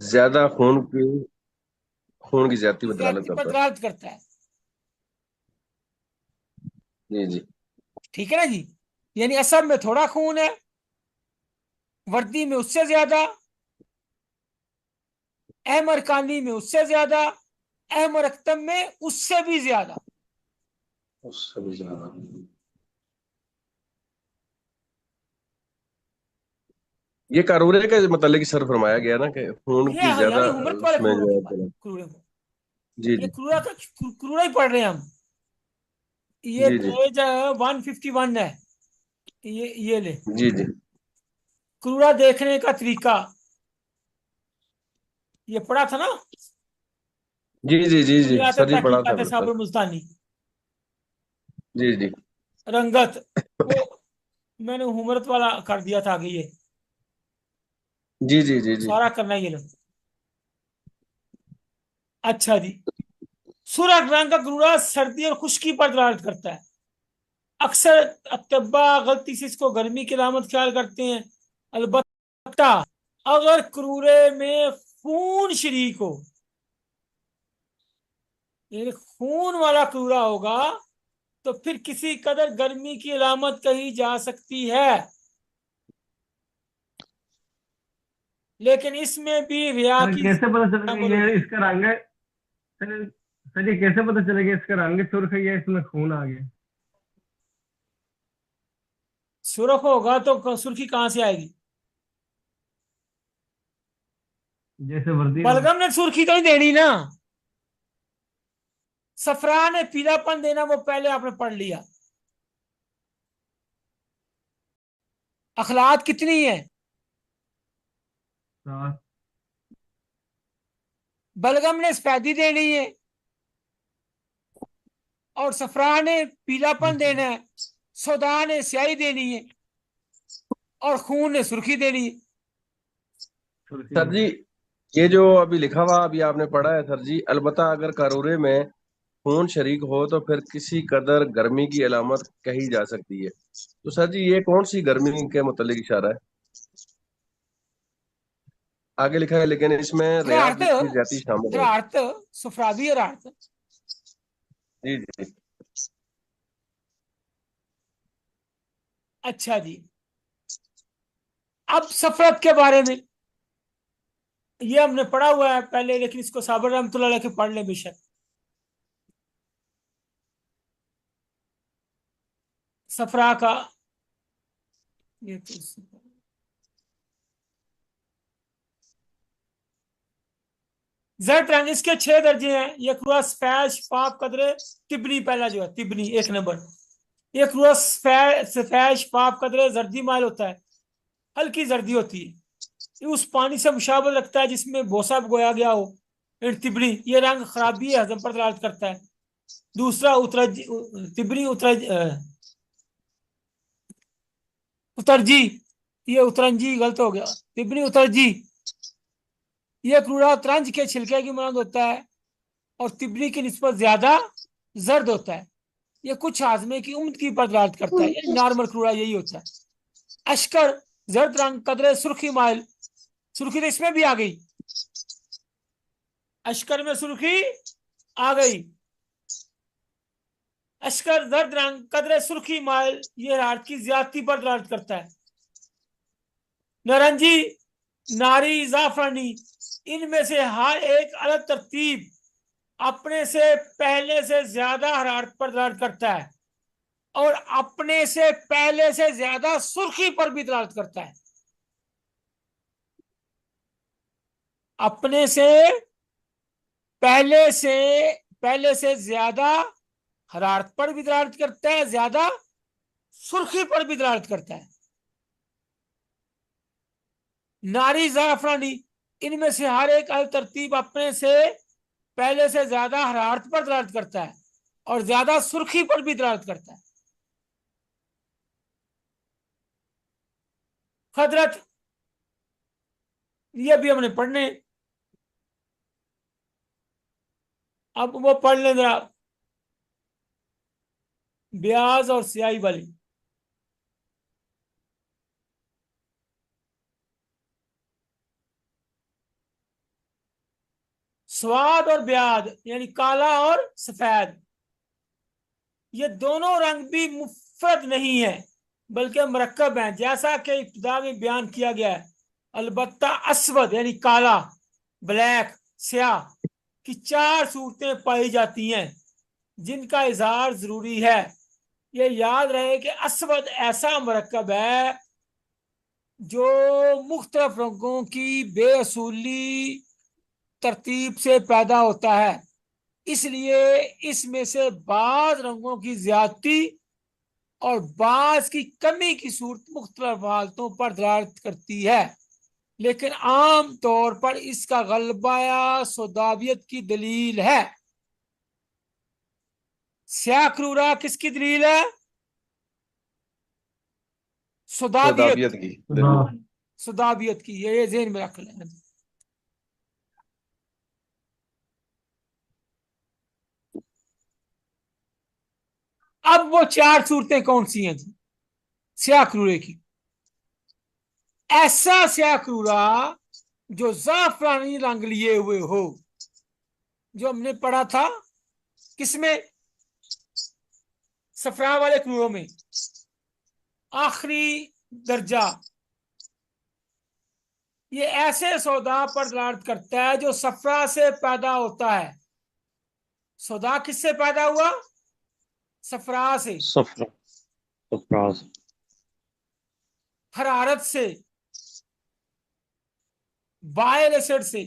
ज्यादा खून की ज्यादती में दलालत ज्यादती पर करता है। दलालत करता है। जी जी ठीक है ना जी? यानी असर में थोड़ा खून है, वर्दी में उससे ज्यादा, अहमर कानी में उससे ज्यादा, अहमर अख्तम में उससे भी ज्यादा। उससे भी ज्यादा। ये कारूरे के मतलब सर फरमाया गया ना कि खून ये की यानी ज्यादा हुमरत वाले उसमें क्रूरों जो की है बात, क्रूरे में, जी ये जी क्रूरा ही पढ़ रहे हैं हम। ये जी जी पेज 151 है। ये ले, जी जी क्रूरा देखने का तरीका, ये पढ़ा था ना, जी जी जी जी कुलियात सर, ये पढ़ा था तहकीकात बिल्कुल। साबर मुल्तानी। जी जी रंगत, वो मैंने हुमरत वाला कर दिया था आगे, ये जी जी जी जी सारा करना ये लो। अच्छा जी, सुरख रंग का क्रूरा सर्दी और खुश्की पर दलालत करता है। अक्सर अतब्बा गलती से इसको गर्मी की अलामत ख्याल करते हैं, अलबत्ता अगर क्रूरे में खून शरीक हो, यानी खून वाला क्रूरा होगा, तो फिर किसी कदर गर्मी की अलामत कही जा सकती है। लेकिन इसमें भी रिया सर की कैसे पता चलेगा शामिल ये होती है। इसका रंग है? सर ये कैसे पता चलेगा इसका रंग सुर्ख है या इसमें खून आ गया? सुर्ख होगा तो सुर्खी कहां से आएगी? जैसे वर्दी में। बलगम ने सुर्खी तो नहीं देनी ना। सफरा ने पीलापन देना, वो पहले आपने पढ़ लिया। अखलात कितनी है? सात। बलगम ने सफेदी देनी है, और सफरा ने पीलापन देना है, सौदा ने स्याही देनी है, और खून ने सुर्खी देनी है। सुर्खी सर जी, ये जो अभी लिखा हुआ अभी आपने पढ़ा है सर जी, अलबत्ता अगर करूरे में खून शरीक हो तो फिर किसी कदर गर्मी की अलामत कही जा सकती है। तो सर जी ये कौन सी गर्मी के मुतालिक इशारा है? आगे लिखा है लेकिन इसमें रियात हरारत, की ज्यादा शामिल है। हरारत, सुफरादी हरारत। जी जी। अच्छा जी, अब सफरत के बारे में ये हमने पढ़ा हुआ है पहले, लेकिन इसको साबर रहमतुल्लाह अलैह के पढ़ ले बेशक। सफरा का ये तो जर्द रंग, इसके 6 दर्जे हैं। ये क्रूरा सफेद शफाफ कदरे तिबनी, पहला जो है तिबनी 1 नंबर। ये क्रूरा सफेद शफाफ कदरे जर्दी माइल होता है, हल्की जर्दी होती है। ये उस पानी से मुशाबत रखता है जिसमें बोसा बोया गया हो। तिबनी ये रंग खराबी हजम पर दलालत करता है। दूसरा तिबनी उतरजी, ये उतरंजी गलत हो गया, तिबनी उतरजी। ये क्रूरा त्रंज के छिलके की मानद होता है, और तिबनी की निस्बत ज्यादा जर्द होता है। ये कुछ हाजमे की उम्र की पर दलालत करता है। ये नॉर्मल क्रूरा यही होता है। अशकर जर्द रंग कदरे सुर्खी माइल, सुर्खी तो इसमें भी आ गई, अशकर में सुर्खी आ गई। अशकर जर्द रंग कदरे सुर्खी माइल, ये हरारत की ज्यादती पर दलालत करता है। नारंजी, नारी, जाफरानी, इनमें से हर एक अलग तरतीब अपने से पहले से ज्यादा हरारत पर दलालत करता है, और अपने से पहले से ज्यादा सुर्खी पर भी दलालत करता है। अपने से पहले से पहले से ज्यादा हरारत पर भी दलालत करता है, ज्यादा सुर्खी पर भी दलालत करता है। नारी, जाफरानी, इनमें से हर एक अल तरतीब अपने से पहले से ज्यादा हरारत पर दलालत करता है, और ज्यादा सुर्खी पर भी दलालत करता है। खदरत, ये भी हमने पढ़ने, अब वो पढ़ लें जरा, ब्याज और स्याही वाली। स्वाद और ब्याज यानी काला और सफेद, ये दोनों रंग भी मुफरद नहीं है बल्कि मरकब हैं, जैसा कि इब्तिदा में बयान किया गया है। अलबत्ता अस्वद यानी काला, ब्लैक, स्याह की 4 सूरतें पाई जाती हैं जिनका इजहार जरूरी है। ये याद रहे कि अस्वद ऐसा मरकब है जो मुख्तलिफ रंगों की बेअसूली तरतीब से पैदा होता है, इसलिए इसमें से बाज रंगों की ज्यादती और बाज की कमी की सूरत मुख्तलिफ हालतों पर दलालत करती है, लेकिन आम तौर पर इसका गलबा या सौदाबियत की दलील है। स्याह क्रूरा किसकी दलील है? सौदाबियत, सदाबियत की। सौदाबियत की। ये जेहन में रख लें। अब वो 4 सूरतें कौन सी हैं जी स्याह क्रूरे की? ऐसा स्याह क्रूरा जो ज़ाफ़रानी रंग लिए हुए हो, जो हमने पढ़ा था किसमें, सफरा वाले क्रूरों में, आखिरी दर्जा। ये ऐसे सौदा पर दलालत करता है जो सफरा से पैदा होता है। सौदा किससे पैदा हुआ? सफरा से, सफरा, सफरा से। हरारत से, बायल एसिड से,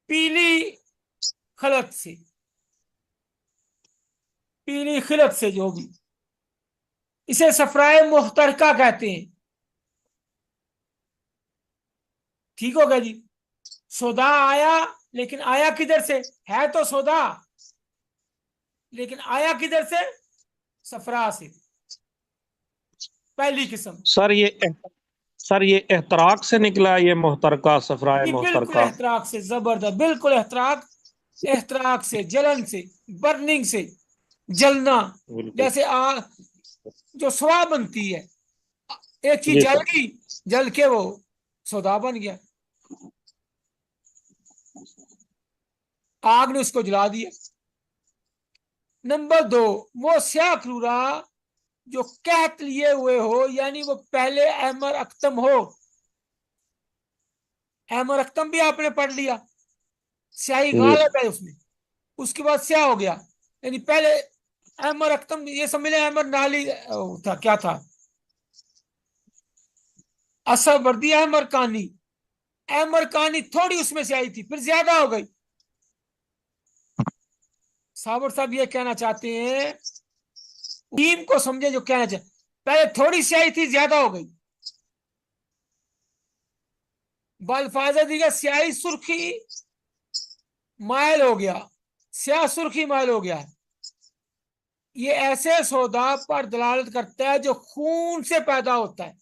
पीली खलत से, पीली खिलत से, जो भी, इसे सफराए मुख्तरका कहते हैं। ठीक हो गया जी। सौदा आया, लेकिन आया किधर से? है तो सौदा, लेकिन आया किधर से? सफरा से, पहली किस्म। सर ये एहतराक से निकला, ये मोहतरका, सफराए जी बिल्कुल मोहतरका। एहतराक से, जबरदस्त, बिल्कुल एहतराक, एहतराक से, जलन से, बर्निंग से, जलना। बिल्कुल जैसे जो स्वाह बनती है, एक चीज जी जल सर। गई, जल के वो सौदा बन गया, आग ने उसको जला दिया। नंबर 2, वो स्याह क्रूरा जो कहत लिए हुए हो, यानी वो पहले अहमर अख्तम हो। अहमर अख्तम भी आपने पढ़ लिया, स्याही जी गालिब है उसमें, उसके बाद स्याह हो गया। यानी पहले अहमर अख्तम, ये समझ लें अहमर नाली था, क्या था, असर वर्दी अहमर कानी। अहमर कानी थोड़ी उसमें से आई थी, फिर ज्यादा हो गई। साबर साहब ये कहना चाहते हैं, टीम को समझे जो कहना चाहते, पहले थोड़ी सी आई थी, ज्यादा हो गई। बल्फाजा दिया, स्याही सुर्खी मायल हो गया, स्याह सुर्खी मायल हो गया है। ये ऐसे सौदा पर दलालत करता है जो खून से पैदा होता है।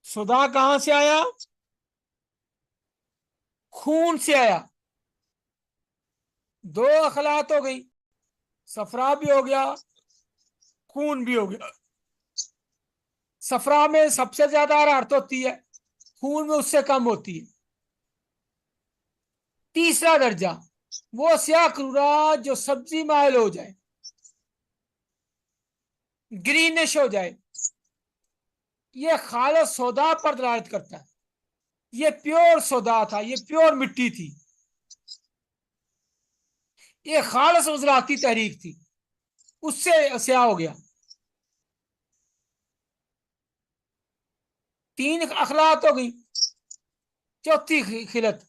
सौदा कहां से आया? खून से आया। दो अखलात हो गई, सफरा भी हो गया, खून भी हो गया। सफरा में सबसे ज्यादा हरारत होती है, खून में उससे कम होती है। तीसरा दर्जा, वो स्याह क्रूरा जो सब्जी मायल हो जाए, ग्रीनिश हो जाए, ये खालिस सौदा पर दलालत करता है। ये प्योर सौदा था, ये प्योर मिट्टी थी, ये खालिस उजराती तहरीक थी, उससे स्याह हो गया। 3 अखलात हो गई। चौथी खिलत,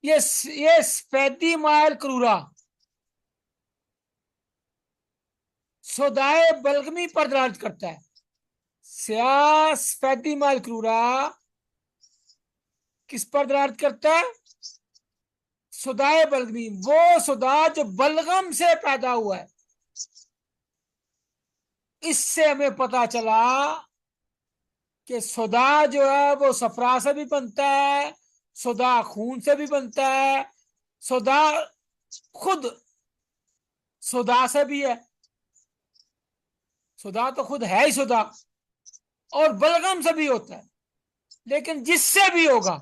ये सफेदी मायल क्रूरा सौदाए बलगमी पर दलालत करता है। स्याह सफेदी मायल क्रूरा किस पर दलालत करता है? सौदाए बलगमी, वो सौदा जो बलगम से पैदा हुआ है। इससे हमें पता चला कि सौदा जो है वो सफरा से भी बनता है, सौदा खून से भी बनता है, सौदा खुद सौदा से भी है। सौदा तो खुद है ही सौदा, और बलगम से भी होता है। लेकिन जिससे भी होगा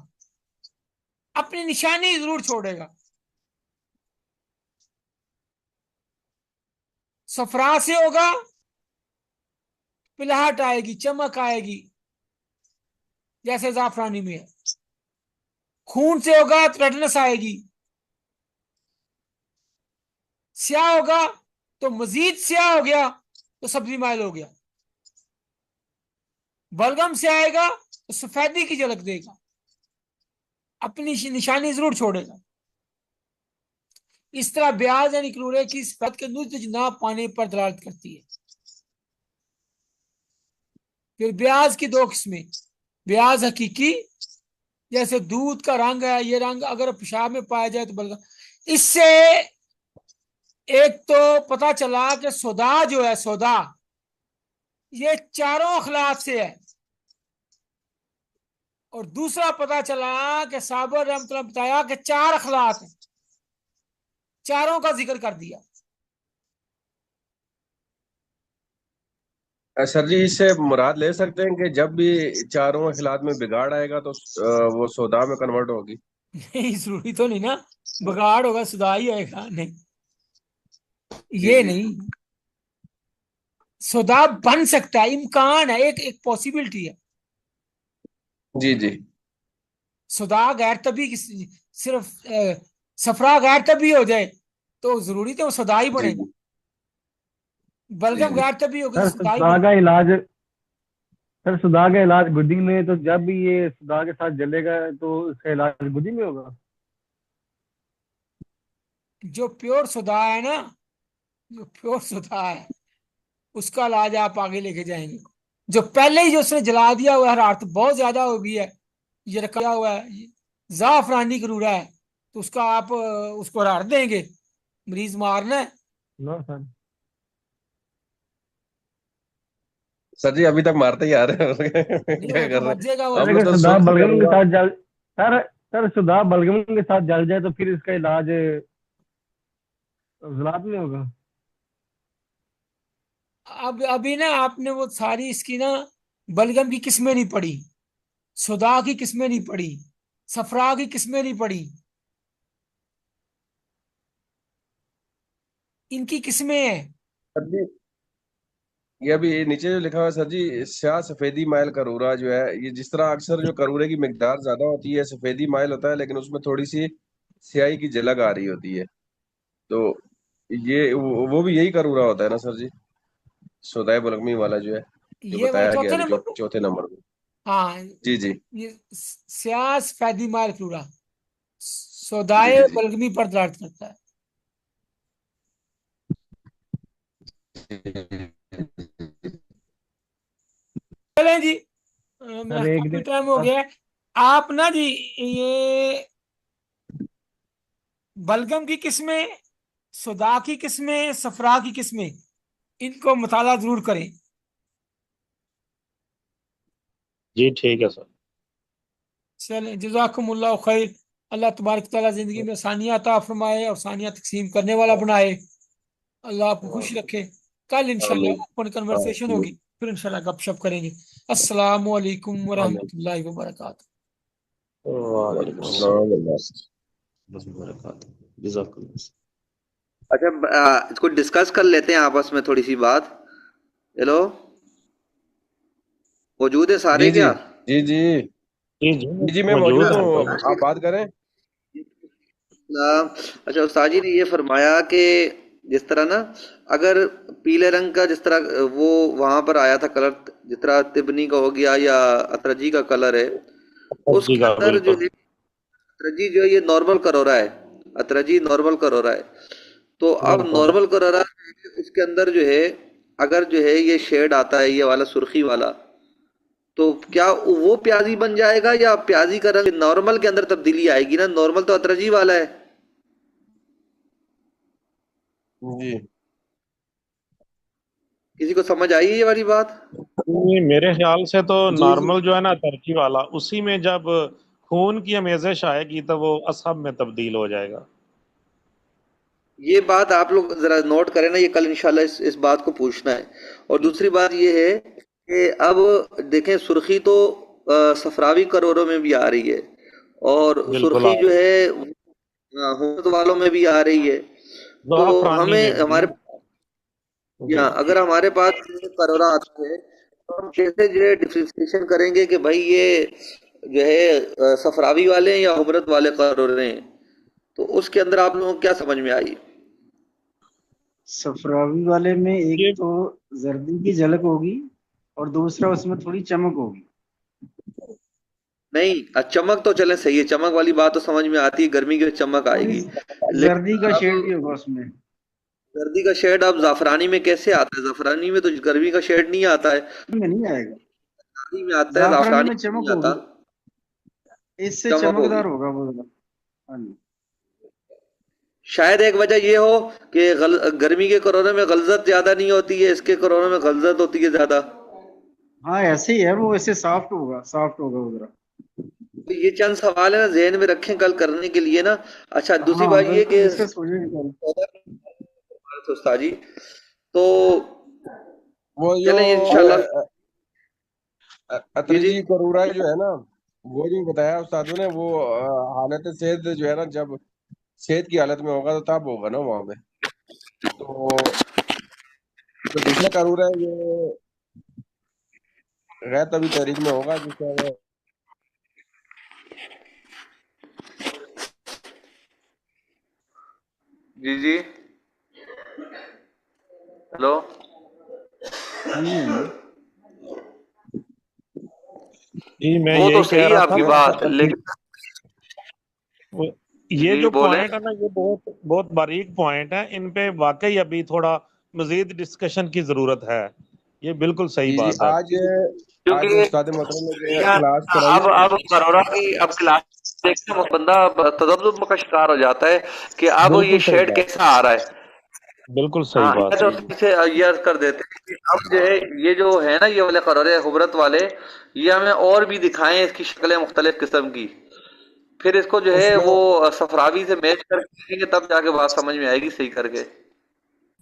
अपनी निशानी जरूर छोड़ेगा। सफरा से होगा, पिलाहट आएगी, चमक आएगी, जैसे जाफरानी में है। खून से होगा तो रेडनेस आएगी। स्याह होगा तो मजीद स्याह हो गया तो सब्जी माइल हो गया। बलगम से आएगा तो सफेदी की झलक देगा, अपनी निशानी जरूर छोड़ेगा। इस तरह ब्याज यानी क्रूरे की सफेद के नुज ना पाने पर दलालत करती है। फिर ब्याज की 2 किस्में, ब्याज हकीकी, जैसे दूध का रंग है, ये रंग अगर पेशाब में पाया जाए तो बलगम। इससे एक तो पता चला कि सौदा जो है, सौदा ये चारों अखलाक से है। और दूसरा पता चला कि साबर रहमतुल्लाह बताया कि 4 अखलाक हैं, चारों का जिक्र कर दिया। सर जी इससे मुराद ले सकते हैं कि जब भी चारों खिलाफ में बिगाड़ आएगा तो वो सौदा में कन्वर्ट होगी। नहीं, जरूरी तो नहीं ना बगाड़ होगा सुधार ही होएगा, नहीं जी ये जी नहीं। सौदा बन सकता है, इम्कान है, एक एक पॉसिबिलिटी है। जी जी सौदा गैर तभी सिर्फ सफरा गैर तभी हो जाए तो जरूरी तो वो सौदा ही जी बने। जी जी बलगम जी गैर तभी होगी तो सर सौदा ही सुधा बने। का इलाज, सर सुधा का इलाज गुदी में, तो जब भी ये सुधा के साथ जलेगा तो इसका इलाज गुदी में होगा। जो प्योर सौदा है ना, जो प्योर सौदा है उसका इलाज आप आगे लेके जाएंगे। जो पहले ही जो उसने जला दिया हुआ है, हरारत बहुत ज्यादा हो गई है, ये रखा हुआ है, जाफरानी करूरा है, तो उसका आप उसको हरारत देंगे, मरीज मारना है। No sir. सर जी अभी तक मारते ही आ रहे हैं नहीं क्या वो तो कर रहे मर जाएगा हैं वो। सर हम लोग अगर तो सुधा सुर्ख बलगम के करूंगा। साथ जल, सर सर सुधा बलगम के साथ जल जाए तो फिर इसका इलाज गुजरात में होगा। अब अभी ना आपने वो सारी इसकी ना बलगम की किस्में नहीं पढ़ी, सुदा की किस्में नहीं पढ़ी, सफरा की किस्में नहीं पढ़ी, इनकी किस्में हैं। सर जी ये अभी नीचे जो लिखा हुआ है सर जी, स्याह सफेदी माइल करूरा जो है, ये जिस तरह अक्सर जो करूरे की मिकदार ज्यादा होती है सफेदी माइल होता है लेकिन उसमें थोड़ी सी स्याही की झलक आ रही होती है, तो ये वो भी यही करूरा होता है ना सर जी, सौदाई बलगमी वाला जो है, जो ये वाला बताया गया चौथे अभी नंबर पे। चौथे नंबर में। हाँ, जी जी ये स्यास फैदी माल फ्लूरा जी सौदाए जी जी बलगमी पर दरारत करता है। चलें जी, मेरा सर एक काफी दिन, टाइम हो गया है। आप ना जी ये बलगम की किस्में, सुदा की किस्में, सफरा की किस्में, इनको मुताला जरूर करें। जी ठीक है सर। चलें, जज़ाकुमुल्लाह खैर। अल्लाह तबारक तआला जिंदगी में आसानियां अता फरमाए और आसानियां तकसीम करने वाला बनाए। अल्लाह आपको खुश रखे। कल आमीन इंशाल्लाह ओपन कन्वर्सेशन आमीन होगी, फिर इंशाल्लाह गपशप करेंगे। अस्सलामु अलैकुम आमीन। वरहमतुल्लाहि वबरकातुहू। वालेकुम अस्सलाम वबरकातुहू। जज़ाकल्लाह। अच्छा, इसको डिस्कस कर लेते हैं आपस में थोड़ी सी बात। हेलो, मौजूद है जी सारे जी क्या? जी जी जी जी जी जी मैं मौजूद मौजूद है हूँ, कोई आप बात करें। अच्छा, उस्ताद जी ने ये फरमाया कि जिस तरह ना, अगर पीले रंग का जिस तरह वो वहां पर आया था कलर, जिस तरह तिबनी का हो गया या अतरजी का कलर है, सब्जी उसके का अंदर जो बिल्कुल। है अतरजी जो है ये नॉर्मल करोरा है, अतरजी नॉर्मल करोरा है। तो अब बिल्कुल नॉर्मल करोरा है, उसके अंदर जो है अगर जो है ये शेड आता है, ये वाला सुर्खी वाला, तो क्या वो प्याजी बन जाएगा या प्याजी का रंग नॉर्मल के अंदर तब्दीली आएगी ना? नॉर्मल तो अतरजी वाला है। जी किसी को समझ आई है ये वाली बात? ये मेरे ख्याल से तो जी जी नॉर्मल जो है ना तरकी वाला, उसी में जब खून की अमेज़िश आएगी तो वो असब में तब्दील हो जाएगा। ये बात आप लोग जरा नोट करें ना, ये कल इंशाल्लाह इस बात को पूछना है। और ठीक दूसरी बात ये है कि अब देखें, सुर्खी तो सफरावी करोड़ों में भी आ रही है, और बिल्कुल सुर्खी आ जो रही है हुकूमत वालों में भी आ रही है। तो ज़ाफ़रानी हमें में भी हमारे, जी। या अगर हमारे पास ये करोड़ा आता है तो हम कैसे जो है डिफ्रेंशिएशन करेंगे कि भाई ये जो है सफरावी वाले हैं या हुमरत वाले करोड़े हैं? तो उसके अंदर आप लोगों को क्या समझ में आई? सफरावी वाले में एक ये तो जर्दी की झलक होगी और दूसरा उसमें थोड़ी चमक होगी। नहीं, चमक तो चले सही है, चमक वाली बात तो समझ में आती है, गर्मी की चमक थोड़ी आएगी। जर्दी लेकिन का अब शेड भी होगा उसमें। सर्दी का शेड अब जाफरानी में कैसे आता है? जाफरानी में तो गर्मी का शेड नहीं आता है, में नहीं आएगा, जाफरानी में आता है, जाफरानी जाफरानी में में चमक नहीं आता। होगी, इससे चमक होगी। चमकदार होगा वो ज़रा। हाँ जी। शायद एक वजह ये हो कि गर्मी के कोरोना में गलजत ज्यादा नहीं होती है, इसके कोरोना में गलजत होती है ज्यादा। हाँ ऐसे ही है वो, ऐसे सॉफ्ट होगा, सॉफ्ट होगा वो ज़रा। तो ये चंद सवाल है ना, जहन में रखें कल करने के लिए ना। अच्छा, दूसरी हाँ बात ये बिल्कुल कि डिस्कस हो जाएगी कल। उस्ताद जी, तो वो जो चलें इंशाल्लाह। अतरी जी जी करूरा जो है ना, वो जो बताया उस्तादों ने, वो हालत सेहत जो है ना, जब सेहत की हालत में होगा तो तब होगा ना वहां पे। तो जो दूसरा करूरा है ये गैर तभी तहरीक में होगा, जिससे जी जी। हेलो। जी मैं वो तो यही कह सही है रहा था आपकी बात, लेकिन वो- ये जी जो बोले। पॉइंट है ना, ये बहुत बहुत बारीक पॉइंट है, इन पे वाकई अभी थोड़ा मजीद डिस्कशन की जरूरत है। ये बिल्कुल सही जी जी। बात है। आज क्योंकि उस्ताद मोहतरम ने जो क्या क्लास कराई है। अब करोना की अब क्लास देखते ही बंदा तदब्जुब का शिकार हो जाता है कि अब ये बिल्कुल सही शेड बात, कैसा आ रहा है। बिल्कुल सही हाँ, बात या है। तो से ये अर्ज कर देते हैं कि अब जो है ये जो है ना ये वाले करोरे हुबरत वाले, ये हमें और भी दिखाएं इसकी शक्लें मुख्तलिफ किस्म की, फिर इसको जो है उसमें वो सफरावी से मैच करके देखेंगे, तब जाके बात समझ में आएगी सही करके।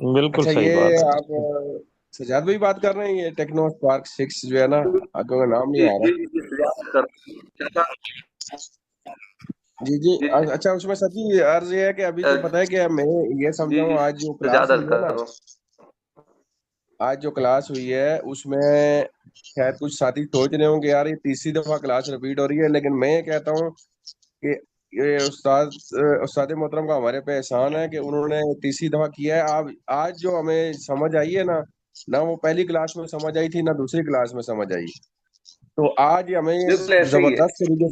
बिल्कुल अच्छा, सही ये बात है। आप सजाद भाई बात कर रहे हैं, ये टेक्नो स्पार्क 6 जो है ना, आपका नाम नहीं जी आ जी रहा। जी सजाद कर क्या था? जी जी। जी अच्छा, उसमें सर जी अर्ज ये है कि अभी अ, जो पता है कि मैं ये जी समझा जी हूँ, आज जो क्लास सजाद अर्ज हुई है ना, करो। आज जो क्लास हुई है उसमें शायद कुछ साथी सोच रहे होंगे यार ये तीसरी दफा क्लास रिपीट हो रही है, लेकिन मैं ये कहता हूँ कि ये उस्ताद मोहतरम का हमारे पे एहसान है कि उन्होंने तीसरी दफा किया है। अब आज जो हमें समझ आई है ना, ना वो पहली क्लास में समझ आई थी, ना दूसरी क्लास में समझ आई। तो आज हमें ये बिल्कुल ऐसे ही है।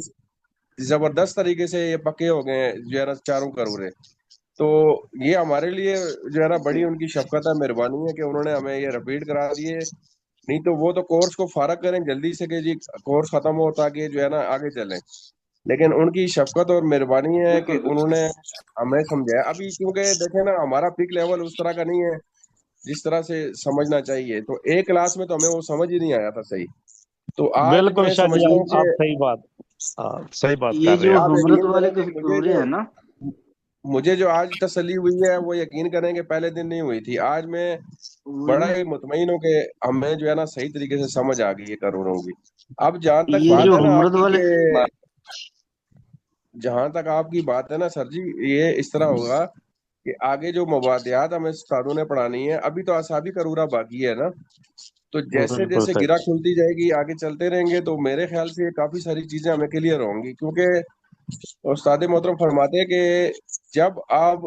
जबरदस्त तरीके से ये पक्के हो गए हैं जो है ना, चारों करोड़े। तो ये हमारे लिए जो है ना बड़ी उनकी शफकत है, मेहरबानी है कि उन्होंने हमें ये रिपीट करा दिए। नहीं तो वो तो कोर्स को फारग करें जल्दी से कि जी कोर्स खत्म हो ताकि जो है ना आगे चलें। लेकिन उनकी शफकत और मेहरबानी है कि बिल्कुल बिल्कुल। उन्होंने हमें समझाया। अभी क्योंकि देखें ना, हमारा पीक लेवल उस तरह का नहीं है जिस तरह से समझना चाहिए, तो एक क्लास में तो हमें वो समझ ही नहीं आया था सही। तो आज बिल्कुल मैं शाह जी, समझता हूँ आप कि सही बात, हाँ सही बात ये कर रहे जो हैं आप। आप हुमरत यकीन वाले करें कि करोड़े हैं ना, मुझे जो आज तसल्ली हुई है वो यकीन करें कि पहले दिन नहीं हुई थी। आज मैं वही बड़ा ना, ही मुतमईन हूँ कि हमें जो है ना सही तरीके से समझ आ गई है करोड़ों की। अब जहां तक ये बात जो है ना हुमरत आपकी वाले, के जहां तक आपकी बात है ना सर जी, ये इस तरह होगा कि आगे जो मुबादियात हमें उस्तादों ने पढ़ानी है, अभी तो असाबी करूरा बाकी है ना। तो जैसे बिल्कुल जैसे गिरा सही। खुलती जाएगी, आगे चलते रहेंगे, तो मेरे ख्याल से काफी सारी चीजें हमें क्लियर होंगी। क्योंकि उस्ताद मोहतरम फरमाते हैं कि जब आप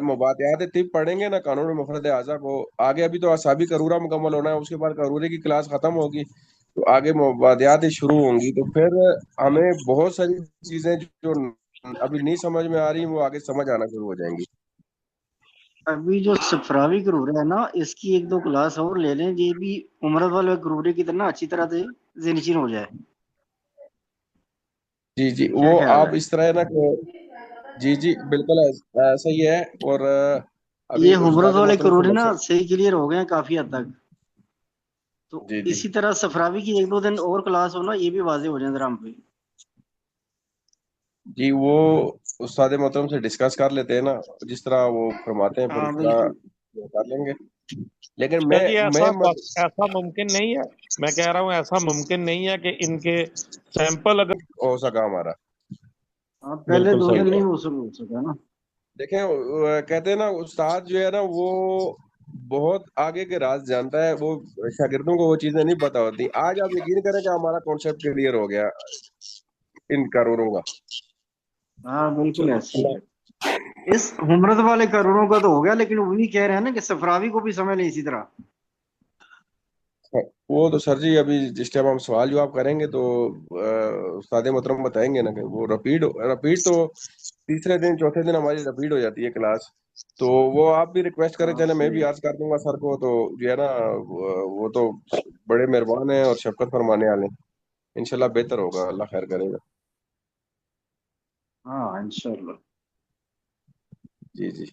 मुबादियात तिब पढ़ेंगे ना, कानून मुफरद आज़ा को, आगे अभी तो असाबी करूरा मुकम्मल होना है, उसके बाद करूरे की क्लास खत्म होगी, तो आगे मुबादियात शुरू होंगी। तो फिर हमें बहुत सारी चीजें जो अभी नहीं समझ में आ रही वो आगे समझ आना शुरू हो जाएंगी। अभी जो सफरावी करोड़े है ना, इसकी एक दो क्लास और ले लें, ये भी हुमरत वाले करोड़े की तरह अच्छी तरह से जेनशीन हो जाए। जी जी। क्या वो ख्याल आप है? इस तरह है ना कि जी जी बिल्कुल ऐसा ही है। और अभी ये हुमरत उस्ताद वाले मोहतरम से करोड़े ना मशवरा। सही क्लियर हो गए हैं काफी हद तक। तो जी जी इसी तरह सफरावी की एक दो दिन और क्लास हो ना, ये भी वाजे हो जाए जरा हम पे। जी। वो उस्ताद मोहतरम से डिस्कस कर लेते हैं ना, जिस तरह वो फरमाते हैं फिर हाँ उस तरह बिल्कुल। वो कर लेंगे। लेकिन शाह जी मैं ऐसा मुमकिन नहीं है, मैं कह रहा हूँ ऐसा मुमकिन नहीं है कि इनके सैंपल अगर। हो सका हमारा। हाँ, पहले बिल्कुल दो सही दिन नहीं बात। हो सका ना। देखें, कहते हैं ना उस्ताद जो है ना वो बहुत आगे के राज जानता है, वो शागिर्दों को वो चीजें नहीं पता होती। आज आप यकीन करें कि हमारा कॉन्सेप्ट क्लियर हो गया इन करोड़ों का। हाँ बिल्कुल चलो ऐसे ही है। इस हुमरत वाले करोड़ों का तो हो गया, लेकिन वो भी कह रहे हैं ना कि सफरावी को भी समय नहीं इसी तरह। वो तो सर जी अभी जिस टाइम हम सवाल जवाब करेंगे तो उस्ताद मोहतरम बताएंगे ना कि वो रपीट तो तीसरे दिन चौथे दिन हमारी रिपीट हो जाती है क्लास। तो वो आप भी रिक्वेस्ट करें, हाँ चले मैं सही भी है। अर्ज कर दूंगा सर को, तो जो है ना वो तो बड़े मेहरबान हैं और शफकत फरमाने वाले हैं। इंशाल्लाह बेहतर होगा, अल्लाह खैर करेगा। हाँ इंशाल्लाह। जी जी।